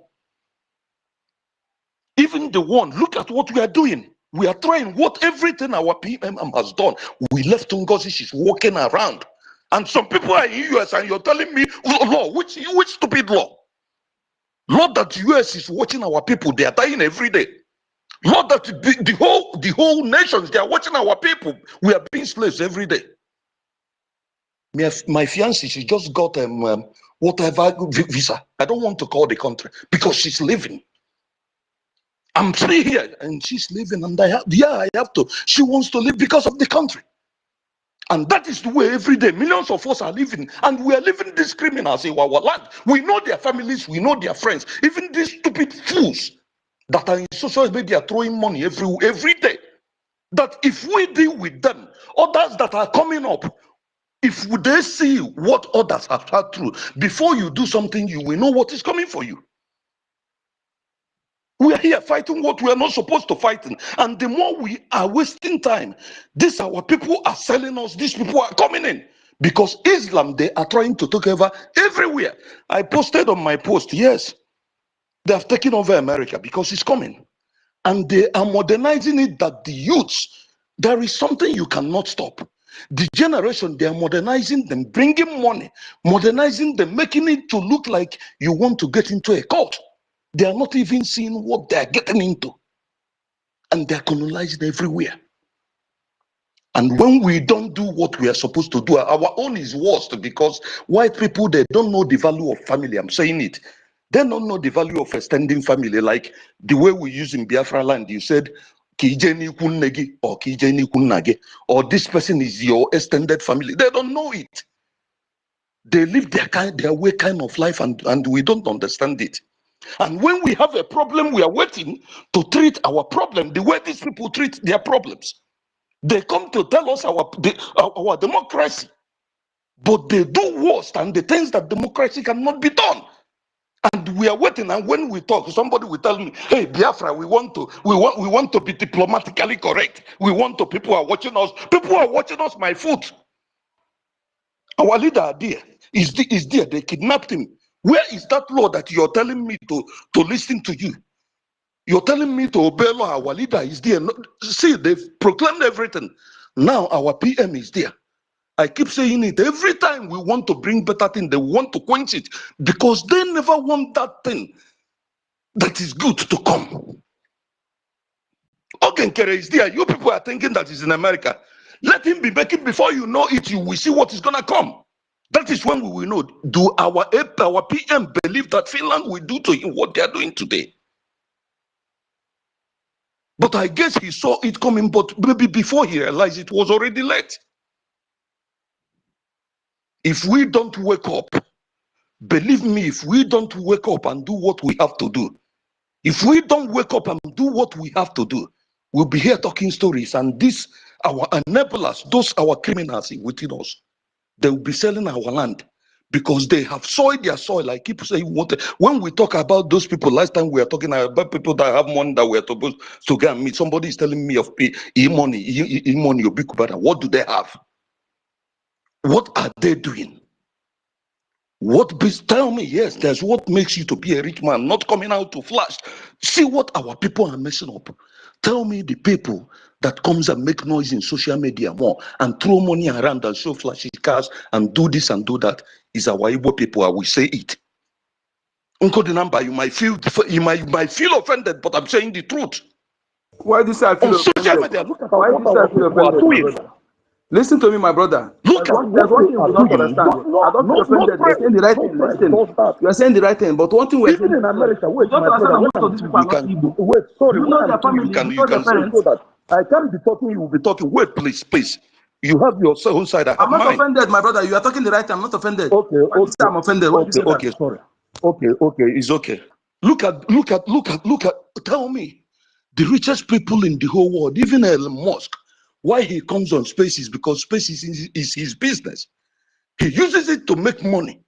Speaker 5: Even the one, look at what we are doing. We are trying everything our PMM has done. We left NGOZI, she's walking around. And some people are in US and you're telling me, law, which stupid law? Law that the US is watching our people, they are dying every day. Law that the whole nations, they are watching our people. We are being slaves every day. My fiancée, she just got whatever visa. I don't want to call the country, because she's living. I'm still here and she's leaving, and I have to. She wants to leave because of the country. And that is the way every day millions of us are living, and we are living these criminals in our land. We know their families, we know their friends, even these stupid fools that are in social media throwing money every day. That if we deal with them, others that are coming up, if they see what others have had through, before you do something, you will know what is coming for you. We are here fighting what we are not supposed to fight in. And the more we are wasting time, these our people are selling us, these people are coming in. Because Islam, they are trying to take over everywhere. I posted on my post, yes, they have taken over America because it's coming. And they are modernizing it that the youths, there is something you cannot stop. The generation, they are modernizing them, bringing money, modernizing them, making it to look like you want to get into a cult. They are not even seeing what they are getting into. And they are colonizing everywhere. And when we don't do what we are supposed to do, our own is worst, because white people, they don't know the value of family. I'm saying it. They don't know the value of extending family, like the way we use in Biafra land. You said, "Kijeni kunnegi," or "Kijeni kunnage," or this person is your extended family. They don't know it. They live their way kind of life, and we don't understand it. And when we have a problem, we are waiting to treat our problem the way these people treat their problems. They come to tell us our democracy, but they do worse than the things that democracy cannot be done. And we are waiting. And when we talk, somebody will tell me, "Hey, Biafra, we want to be diplomatically correct. We want to. People are watching us. People are watching us. My foot. Our leader there is there. They kidnapped him. Where is that law that you're telling me to listen to you? You're telling me to obey law. Our leader is there. See, they've proclaimed everything. Now our PM is there. I keep saying it. Every time we want to bring better thing, they want to quench it, because they never want that thing that is good to come. Ogenkere is there. You people are thinking that he's in America. Let him be making. Before you know it, you will see what is going to come. That is when we will know. Do our PM believe that Finland will do to him what they are doing today? But I guess he saw it coming, but maybe before he realized it was already late. If we don't wake up, believe me, if we don't wake up and do what we have to do, if we don't wake up and do what we have to do, we'll be here talking stories, and this, our enablers, those our criminals within us, they will be selling our land because they have soiled their soil. I keep saying, when we talk about those people, last time we were talking about people that have money that we're supposed to go and meet. Somebody is telling me of e-money, what do they have? What are they doing? Tell me, yes, there's what makes you to be a rich man, not coming out to flash. See what our people are messing up. Tell me the people that comes and make noise in social media more and throw money around and show flashy cars and do this and do that is our Igbo people. I will say it. Uncle the number, you might feel offended, but I'm saying the truth.
Speaker 2: Why this I feel
Speaker 5: On
Speaker 2: offended?
Speaker 5: social media, look at
Speaker 2: Why
Speaker 5: what
Speaker 2: this I
Speaker 5: our
Speaker 2: feel
Speaker 5: people are
Speaker 2: offended, my
Speaker 5: doing.
Speaker 2: brother? Listen to me, my brother.
Speaker 5: Look at
Speaker 2: There's one thing you
Speaker 5: what
Speaker 2: do not
Speaker 5: they are doing.
Speaker 2: understand. I don't feel offended. You're saying the right thing. Listen, you are saying the right thing. But one thing we're saying,
Speaker 5: even in America,
Speaker 2: you
Speaker 5: wait,
Speaker 2: don't
Speaker 5: my brother,
Speaker 2: understand
Speaker 5: when
Speaker 2: that most
Speaker 5: I'm
Speaker 2: of these
Speaker 5: through,
Speaker 2: people are
Speaker 5: you
Speaker 2: not
Speaker 5: can
Speaker 2: Igbo.
Speaker 5: wait. Sorry,
Speaker 2: You
Speaker 5: when
Speaker 2: know
Speaker 5: I'm
Speaker 2: their
Speaker 5: through,
Speaker 2: family, you
Speaker 5: you
Speaker 2: know their
Speaker 5: can say so
Speaker 2: parents.
Speaker 5: that I can't be talking. You will be talking. Wait, please. You have your own side. I have
Speaker 2: I'm not
Speaker 5: mine.
Speaker 2: offended, my brother. You are talking the right thing. I'm not offended.
Speaker 5: Okay,
Speaker 2: Why do you say I'm offended? Why do you say that?
Speaker 5: okay. Sorry. Okay, it's okay. Look at. Tell me, the richest people in the whole world, even Elon Musk, why he comes on space is because space is his business. He uses it to make money.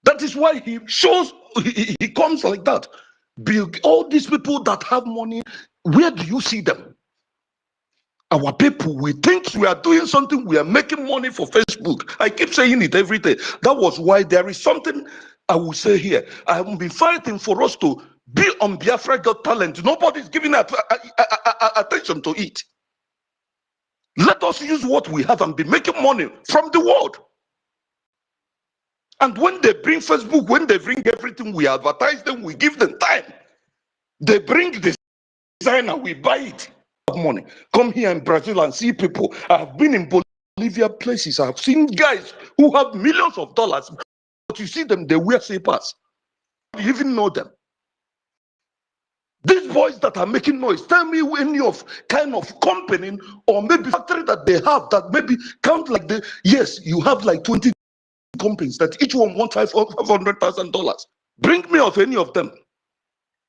Speaker 5: That is why he shows, he comes like that. All these people that have money, where do you see them? Our people, we think we are doing something, we are making money for Facebook. I keep saying it every day. That was why there is something I will say here. I have been fighting for us to be on Biafra Got Talent. Nobody's giving attention to it. Let us use what we have and be making money from the world. And when they bring Facebook, when they bring everything, we advertise them, we give them time. They bring the designer, we buy it. Money. Come here in Brazil and see people. I've been in Bolivia places. I've seen guys who have millions of dollars, but you see them, they wear slippers. You even know them. These boys that are making noise, tell me any of kind of company or maybe factory that they have that maybe count like the, yes, you have like 20 companies that each one wants $500,000. Bring me of any of them.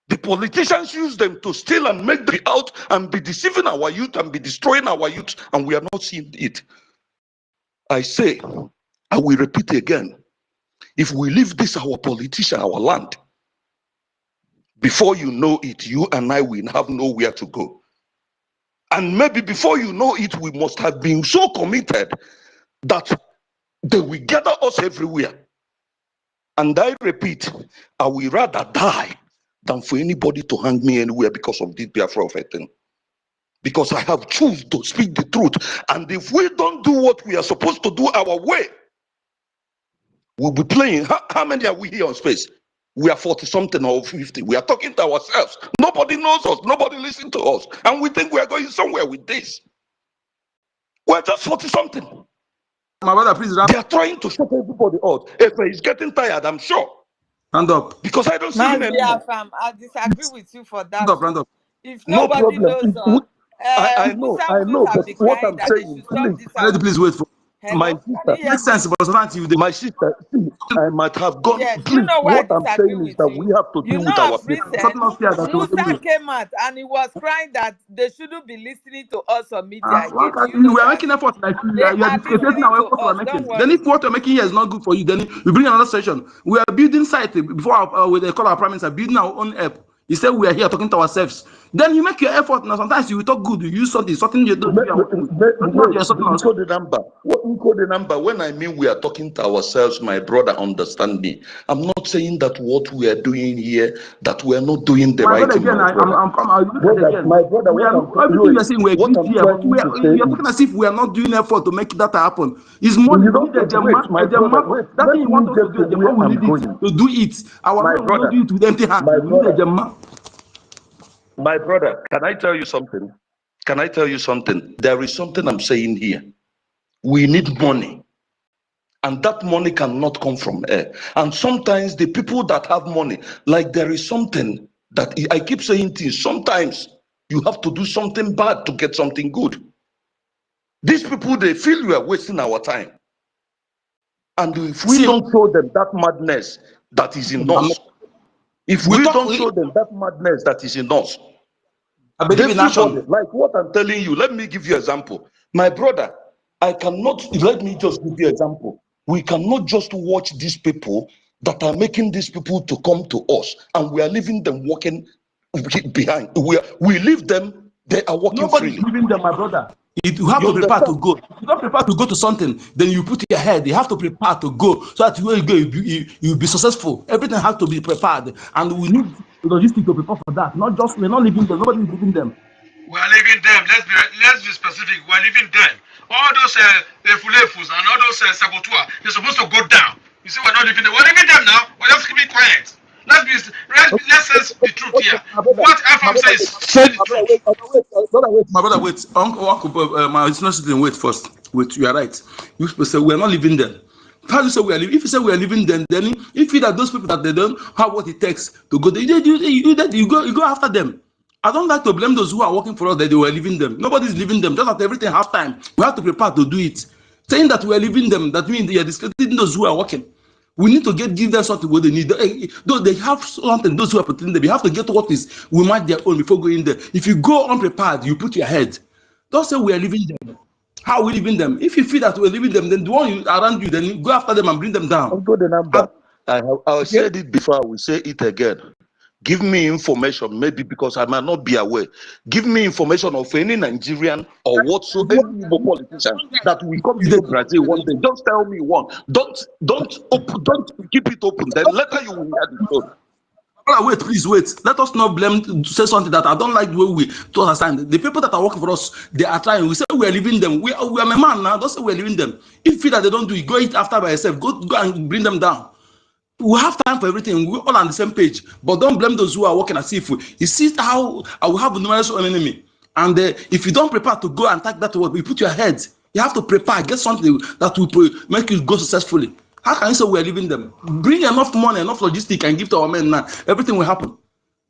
Speaker 5: The politicians use them to steal and make them out and be deceiving our youth and be destroying our youth, and we are not seeing it. I say, I will repeat again, if we leave this our politician, our land, before you know it, you and I will have nowhere to go. And maybe before you know it, we must have been so committed that they will gather us everywhere. And I repeat, I will rather die than for anybody to hang me anywhere because of this Biafra thing. Because I have chosen to speak the truth. And if we don't do what we are supposed to do our way, we'll be playing. How many are we here on space? We are 40 something or 50. We are talking to ourselves. Nobody knows us. Nobody listens to us. And we think we are going somewhere with this. We're just 40 something.
Speaker 2: My brother, please
Speaker 5: They are trying to shut everybody out. If he's getting tired, I'm sure.
Speaker 2: hand up.
Speaker 5: Because I don't see him anymore.
Speaker 3: I disagree with you for that.
Speaker 2: Hand up, hand up.
Speaker 3: If
Speaker 5: No
Speaker 3: nobody
Speaker 5: problem.
Speaker 3: knows us,
Speaker 5: I know,
Speaker 3: Musa wouldn't have
Speaker 5: but
Speaker 3: been
Speaker 5: what
Speaker 3: crying
Speaker 5: I'm
Speaker 3: that they
Speaker 5: saying,
Speaker 3: should stop
Speaker 5: please,
Speaker 3: this.
Speaker 2: Please wait for
Speaker 5: my
Speaker 3: Hello?
Speaker 5: sister,
Speaker 3: Can you hear
Speaker 2: makes
Speaker 3: me?
Speaker 2: sense, but sometimes you
Speaker 5: my sister, see, I might have gone.
Speaker 3: Yes, you
Speaker 5: Please,
Speaker 3: know why I
Speaker 5: what I'm
Speaker 3: disagree
Speaker 5: saying is
Speaker 3: with
Speaker 5: that
Speaker 3: you.
Speaker 5: we have to
Speaker 3: You
Speaker 5: deal
Speaker 3: know,
Speaker 5: with our
Speaker 3: of
Speaker 5: people.
Speaker 3: recent,
Speaker 2: something else here that
Speaker 3: Musa came out and he was crying that they shouldn't be listening to us on media
Speaker 2: why
Speaker 3: again.
Speaker 2: can't
Speaker 3: You know
Speaker 2: we are
Speaker 3: that?
Speaker 2: making efforts like
Speaker 3: They
Speaker 2: you are
Speaker 3: are
Speaker 2: discriminating
Speaker 3: listening
Speaker 2: our
Speaker 3: to
Speaker 2: efforts we are
Speaker 3: us. Don't
Speaker 2: making. Then
Speaker 3: worry.
Speaker 2: if what you're making here is not good for you, then we bring another session. We are building site before with the call our prime minister, building our own app. He said we are here talking to ourselves. Then you make your effort. Now sometimes you talk good, you use something you don't do.
Speaker 5: Encode the number. What encode the number? When I mean we are talking to ourselves, my brother, understand me. I'm not saying that what we are doing here, that we are not doing the
Speaker 2: My
Speaker 5: right
Speaker 2: brother,
Speaker 5: thing,
Speaker 2: again,
Speaker 5: my brother.
Speaker 2: I'm coming. I'll look at it again.
Speaker 5: My brother,
Speaker 2: We
Speaker 5: what
Speaker 2: are, everything you're saying, we're against here, but we are, you're talking as if we are not doing effort to make that happen. It's money.
Speaker 5: You
Speaker 2: We need
Speaker 5: don't wait, my brother. Wait,
Speaker 2: that thing
Speaker 5: let
Speaker 2: you
Speaker 5: me
Speaker 2: want us
Speaker 5: get
Speaker 2: to
Speaker 5: to
Speaker 2: do, the
Speaker 5: where
Speaker 2: man we
Speaker 5: I'm
Speaker 2: need it
Speaker 5: going.
Speaker 2: to do it. Our
Speaker 5: My
Speaker 2: man will not
Speaker 5: brother,
Speaker 2: do it with empty hands.
Speaker 5: my
Speaker 2: We need a
Speaker 5: brother,
Speaker 2: Gemma.
Speaker 5: my brother. Can I tell you something? Can I tell you something? There is something I'm saying here. We need money. And that money cannot come from air. And sometimes the people that have money, like there is something that I keep saying things. Sometimes you have to do something bad to get something good. These people, they feel we are wasting our time. And if we don't show them that madness that is in us, if we don't show them that madness that is in us,
Speaker 2: I believe in
Speaker 5: everybody,
Speaker 2: action.
Speaker 5: like what I'm telling you, let me give you an example. My brother, I cannot, let me just give you an example. We cannot just watch these people that are making these people to come to us and we are leaving them walking behind. We leave them, they are walking
Speaker 2: Nobody's
Speaker 5: freely.
Speaker 2: leaving them, my brother. You have to prepare to go. If you don't prepare to go to something, then you put your head. You have to prepare to go so that when you go, you'll be successful. Everything has to be prepared, and we need logistics to prepare for that. Not just we're not leaving them. Nobody is leaving them.
Speaker 6: We are leaving them. Let's be specific. We are leaving them. All those Fulefus and all those Sabotua, they're supposed to go down. You see, we're not leaving them. We're leaving them now. We're just keeping quiet. Let's say the truth here. What FM says, say the truth.
Speaker 2: My brother, wait. Uncle, my listening, wait first. Wait, you are right. You say we are not leaving them. How do you say we are leaving? If you say we are leaving them, then if you that those people that they don't have what it takes to go, you go after them. I don't like to blame those who are working for us that they were leaving them. Nobody's leaving them. Just like everything half time, we have to prepare to do it. Saying that we are leaving them, that means they are discrediting those who are working. We need to give them something what they need. Though they have something, those who are putting them, you have to get what is we might their own before going there. If you go unprepared, you put your head. Don't say we are leaving them. How are we leaving them? If you feel that we're leaving them, then the one around you, then you go after them and bring them down.
Speaker 5: I'll go the number. I said it before, I will say it again. Give me information, maybe because I might not be aware. Give me information of any Nigerian or whatsoever politician that will come to Brazil one day. Just tell me one. Don't keep it open. Then later you will hear the story.
Speaker 2: Wait, please wait. Let us not blame. Say something that I don't like the way we to understand. The people that are working for us, they are trying. We say we are leaving them. We are a man now. Don't say we are leaving them. If you feel that they don't do it, go eat after by yourself. Go and bring them down. We have time for everything. We're all on the same page. But don't blame those who are working as if you see how I will have a numerous enemy. And if you don't prepare to go and attack that word, you put your head. You have to prepare, get something that will make you go successfully. How can you say we are leaving them? Bring enough money, enough logistics, and give to our men now. Everything will happen.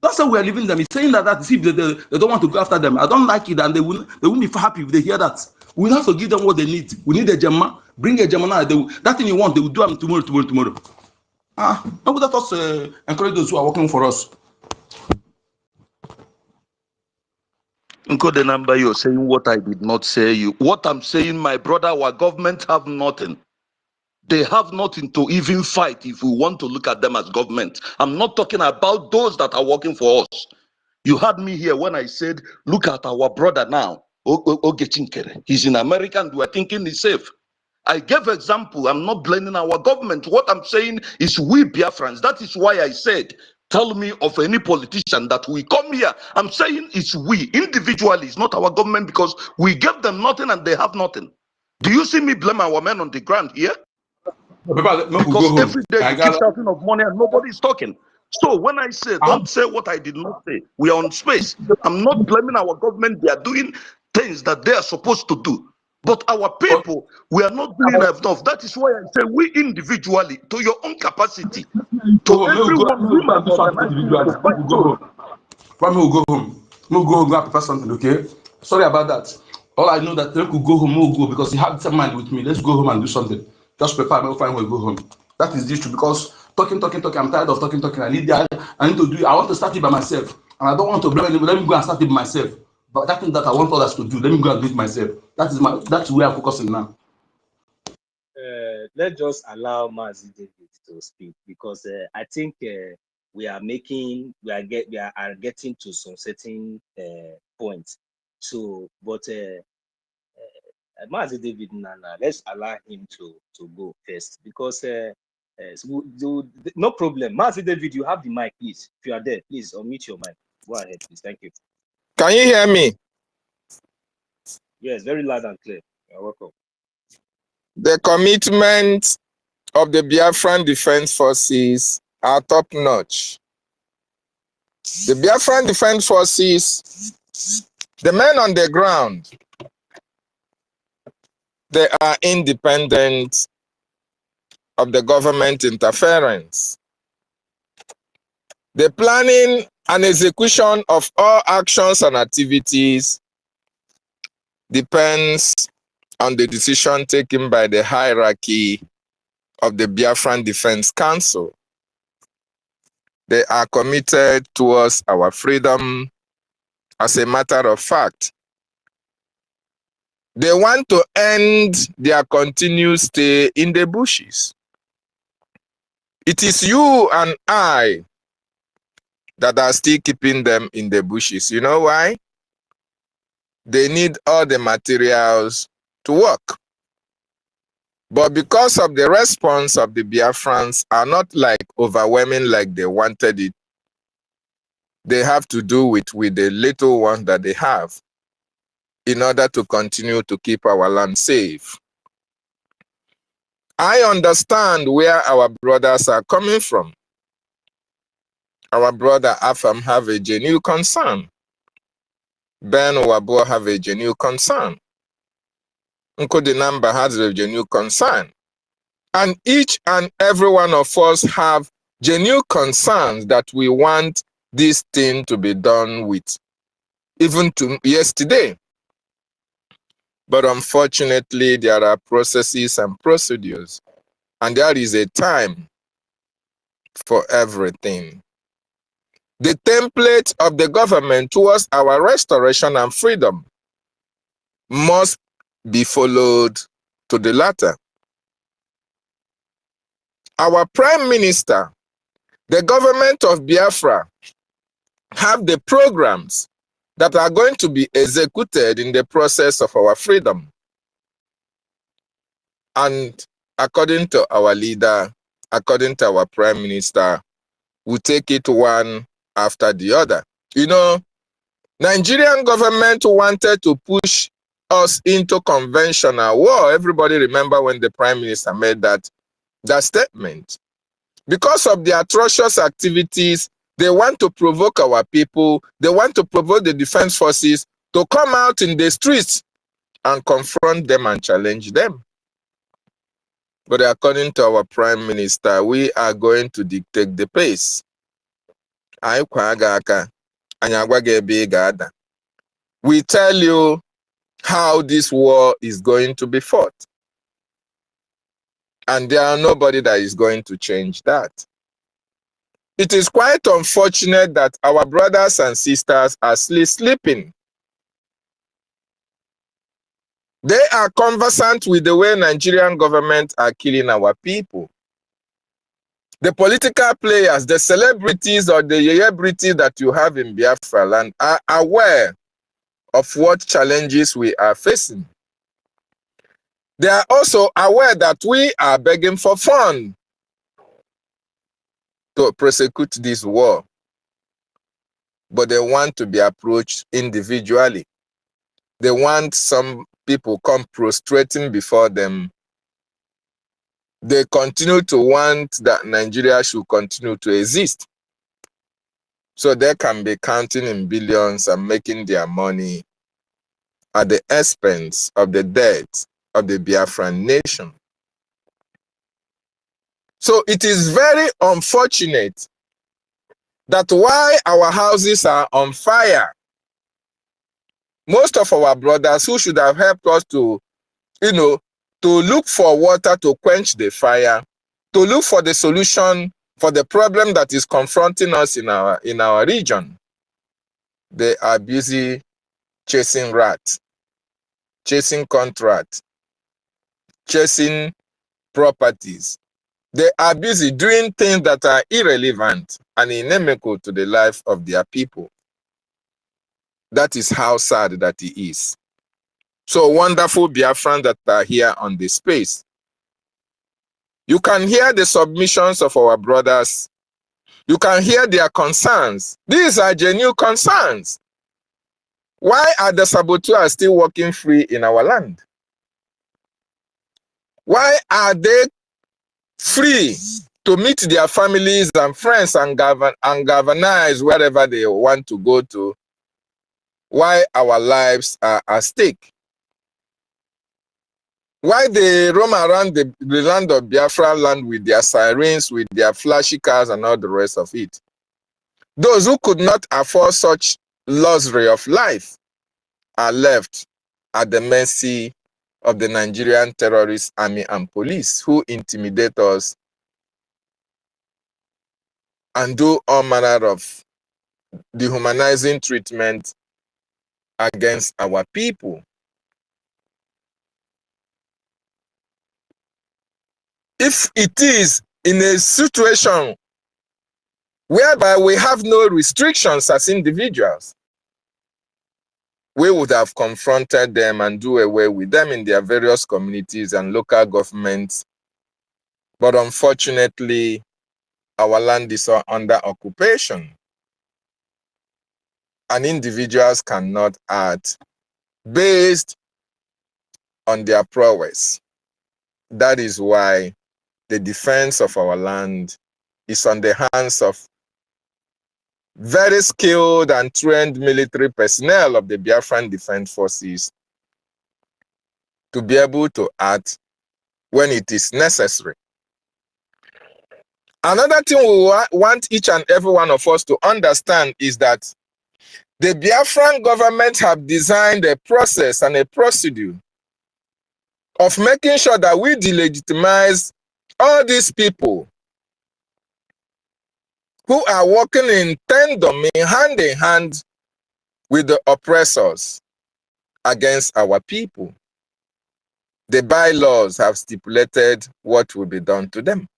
Speaker 2: Don't say we are leaving them. He's saying that see if they don't want to go after them. I don't like it, and they won't be happy if they hear that. We have to give them what they need. We need a Gemma. Bring a Gemma now. That thing you want, they will do them tomorrow. How would that us encourage those who are working for us?
Speaker 5: The number you're saying what I did not say you. What I'm saying, my brother, our government have nothing. They have nothing to even fight if we want to look at them as government. I'm not talking about those that are working for us. You heard me here when I said, look at our brother now, Ogechinkere. He's in America and we're thinking he's safe. I gave example. I'm not blaming our government. What I'm saying is we Biafrans. That is why I said, tell me of any politician that we come here. I'm saying it's we individually. It's not our government because we gave them nothing and they have nothing. Do you see me blame our men on the ground here? Because every day you keep talking of money and nobody is talking. So when I say, don't say what I did not say, we are on space. I'm not blaming our government. They are doing things that they are supposed to do. But our people, we are not doing enough. That is why I say we individually, to your own capacity, to everyone who must organize to fight through.
Speaker 2: We'll go home. We'll go home and prepare something, okay? Sorry about that. All I know that we could go home, we'll go because he had some mind with me. Let's go home and do something. Just prepare, we'll find we'll go home. That is the issue because talking. I'm tired of talking. I need to do it. I want to start it by myself. And I don't want to blame anybody. Let me go and start it by myself. But that thing that I want others to do, let me go and do it myself. That's where I'm focusing now.
Speaker 1: Let's just allow Mazi David to speak because I think we are getting to some certain points. So, but Mazi David Nana, let's allow him to go first because no problem. Mazi David, you have the mic, please. If you are there, please unmute your mic. Go ahead, please. Thank you.
Speaker 7: Can you hear me?
Speaker 1: Yes, very loud and clear. You're welcome.
Speaker 7: The commitment of the Biafran Defense Forces are top-notch. The Biafran Defense Forces, the men on the ground, they are independent of the government interference. The planning and execution of all actions and activities depends on the decision taken by the hierarchy of the Biafran Defense Council. They are committed towards our freedom. As a matter of fact, they want to end their continued stay in the bushes. It is you and I that are still keeping them in the bushes. You know why? They need all the materials to work. But because of the response of the Biafrans are not like overwhelming like they wanted it, they have to do it with the little one that they have in order to continue to keep our land safe. I understand where our brothers are coming from. Our brother Afam have a genuine concern. Ben Wabo have a genuine concern. Nkodinamba has a genuine concern. And each and every one of us have genuine concerns that we want this thing to be done with, even to yesterday. But unfortunately, there are processes and procedures, and there is a time for everything. The template of the government towards our restoration and freedom must be followed to the latter. Our Prime Minister, the government of Biafra, have the programs that are going to be executed in the process of our freedom. And according to our leader, according to our Prime Minister, we take it one after the other. You know, Nigerian government wanted to push us into conventional war. Everybody remember when the Prime Minister made that statement. Because of the atrocious activities, they want to provoke our people. They want to provoke the defense forces to come out in the streets and confront them and challenge them. But according to our Prime Minister, we are going to dictate the pace. We tell you how this war is going to be fought. And there are nobody that is going to change that. It is quite unfortunate that our brothers and sisters are still sleeping. They are conversant with the way Nigerian government are killing our people. The political players, the celebrities or the celebrities that you have in Biafra land are aware of what challenges we are facing. They are also aware that we are begging for funds to prosecute this war. But they want to be approached individually. They want some people come prostrating before them. They continue to want that Nigeria should continue to exist. So they can be counting in billions and making their money at the expense of the debt of the Biafran nation. So it is very unfortunate that while our houses are on fire, most of our brothers who should have helped us to, to look for water to quench the fire, to look for the solution for the problem that is confronting us in our region, they are busy chasing rats, chasing contracts, chasing properties. They are busy doing things that are irrelevant and inimical to the life of their people. That is how sad that it is. So wonderful Biafrans that are here on the space. You can hear the submissions of our brothers. You can hear their concerns. These are genuine concerns. Why are the saboteurs still working free in our land? Why are they free to meet their families and friends and galvanize wherever they want to go to? Why our lives are at stake? Why they roam around the land of Biafra land with their sirens, with their flashy cars and all the rest of it? Those who could not afford such luxury of life are left at the mercy of the Nigerian terrorist army and police who intimidate us and do all manner of dehumanizing treatment against our people. If it is in a situation whereby we have no restrictions as individuals, we would have confronted them and do away with them in their various communities and local governments. But unfortunately, our land is under occupation, and individuals cannot act based on their prowess. That is why the defense of our land is on the hands of very skilled and trained military personnel of the Biafran Defense Forces to be able to act when it is necessary. Another thing we want each and every one of us to understand is that the Biafran government have designed a process and a procedure of making sure that we delegitimize all these people who are working in tandem, hand in hand with the oppressors against our people. The bylaws have stipulated what will be done to them.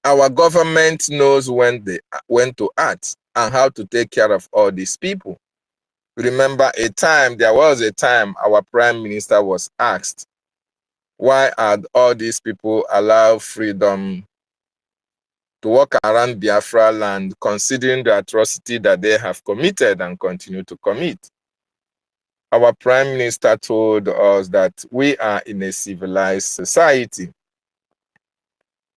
Speaker 7: Our government knows when to act and how to take care of all these people. Remember there was a time our Prime Minister was asked, why are all these people allowed freedom to walk around Biafra land, considering the atrocity that they have committed and continue to commit? Our Prime Minister told us that we are in a civilized society,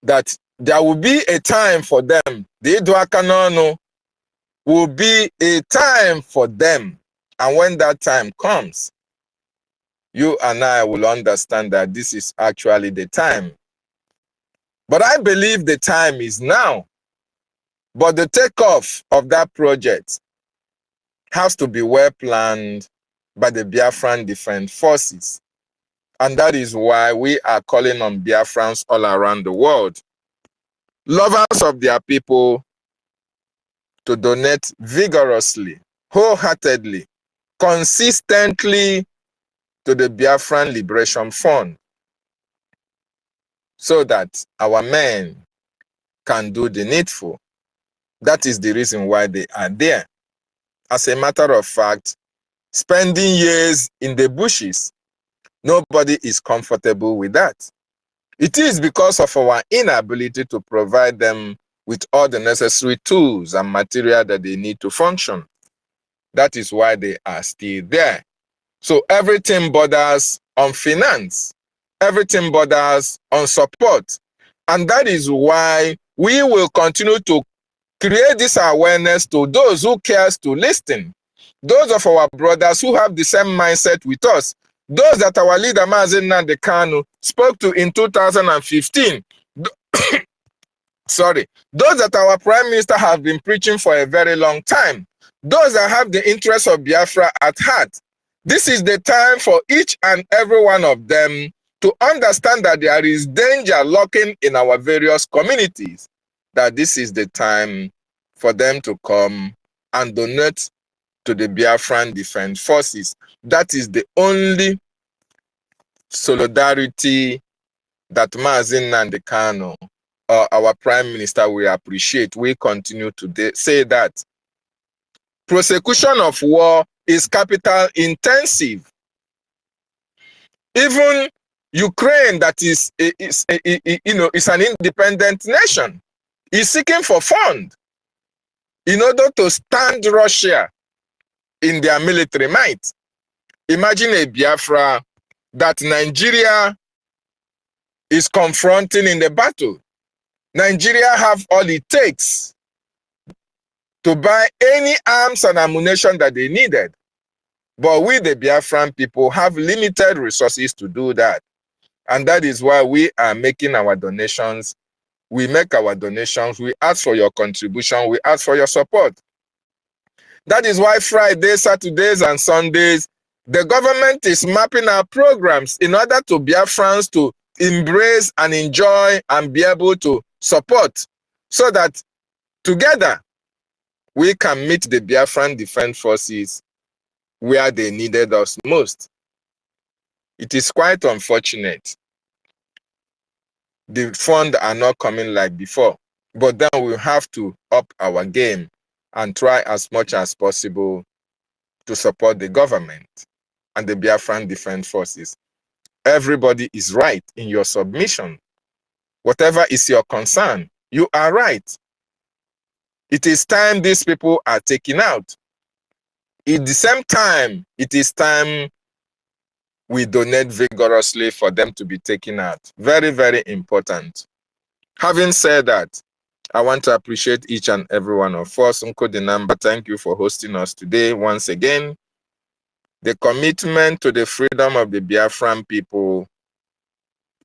Speaker 7: that there will be a time for them. The Iduakanono will be a time for them. And when that time comes, you and I will understand that this is actually the time. But I believe the time is now. But the takeoff of that project has to be well planned by the Biafran Defense Forces. And that is why we are calling on Biafrans all around the world, lovers of their people, to donate vigorously, wholeheartedly, consistently to the Biafran Liberation Fund, so that our men can do the needful. That is the reason why they are there. As a matter of fact, spending years in the bushes, nobody is comfortable with that. It is because of our inability to provide them with all the necessary tools and material that they need to function. That is why they are still there. So everything borders on finance. Everything borders on support. And that is why we will continue to create this awareness to those who cares to listen. Those of our brothers who have the same mindset with us. Those that our leader Mazen Nnamdi Kanu spoke to in 2015. Sorry. Those that our prime minister have been preaching for a very long time. Those that have the interest of Biafra at heart. This is the time for each and every one of them to understand that there is danger lurking in our various communities. That this is the time for them to come and donate to the Biafran Defense Forces. That is the only solidarity that Mazen Nnamdi Kanu, our Prime Minister, will appreciate. We continue to say that prosecution of war is capital intensive. Even Ukraine, that is an independent nation, is seeking for funds in order to stand Russia in their military might. Imagine a Biafra that Nigeria is confronting in the battle. Nigeria have all it takes to buy any arms and ammunition that they needed. But we, the Biafran people, have limited resources to do that. And that is why we are making our donations. We make our donations. We ask for your contribution. We ask for your support. That is why Fridays, Saturdays, and Sundays, the government is mapping our programs in order to Biafrans to embrace and enjoy and be able to support, so that together we can meet the Biafran Defense Forces where they needed us most. It is quite unfortunate the funds are not coming like before, but then we have to up our game and try as much as possible to support the government and the Biafran Defense Forces. Everybody is right in your submission. Whatever is your concern, you are right. It is time these people are taken out. At the same time, it is time we donate vigorously for them to be taken out. Very, very important. Having said that, I want to appreciate each and every one of us. Uncle Dinamba, thank you for hosting us today once again. The commitment to the freedom of the Biafran people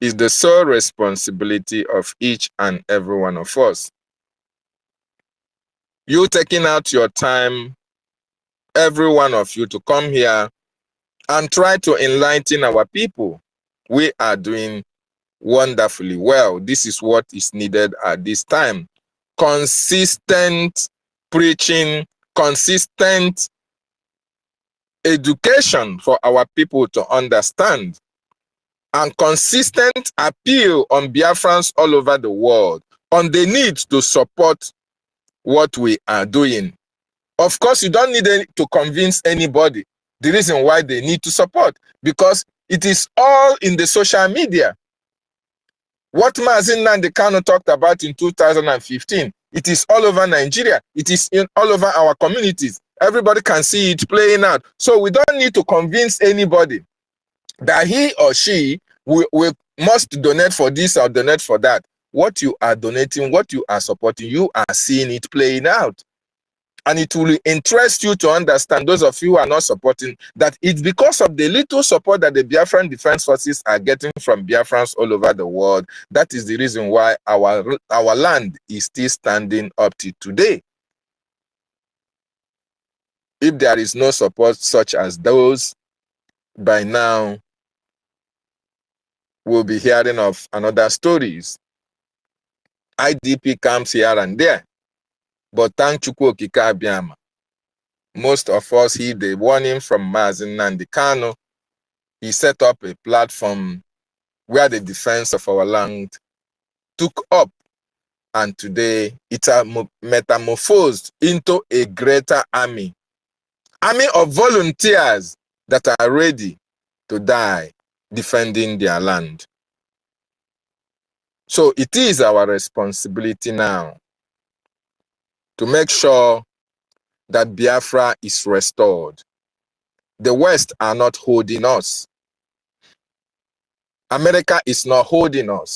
Speaker 7: is the sole responsibility of each and every one of us. You taking out your time, every one of you, to come here and try to enlighten our people. We are doing wonderfully well. This is what is needed at this time. Consistent preaching, consistent education for our people to understand, and consistent appeal on Biafrans all over the world on the need to support what we are doing. Of course, you don't need to convince anybody the reason why they need to support, because it is all in the social media. What Mazen Nnamdi Kanu talked about in 2015, it is all over Nigeria. It is all over our communities. Everybody can see it playing out. So we don't need to convince anybody that he or she must donate for this or donate for that. What you are donating, what you are supporting, you are seeing it playing out. And it will interest you to understand, those of you who are not supporting, that it's because of the little support that the Biafran Defense Forces are getting from Biafrans all over the world. That is the reason why our land is still standing up to today. If there is no support such as those, by now we'll be hearing of another stories. IDP comes here and there. But thank Chukwu Okike Abiama, most of us heed the warning from Mazin Nnamdi Kanu. He set up a platform where the defense of our land took up, and today it has metamorphosed into a greater army of volunteers that are ready to die defending their land. So it is our responsibility now to make sure that Biafra is restored. The West are not holding us. America is not holding us.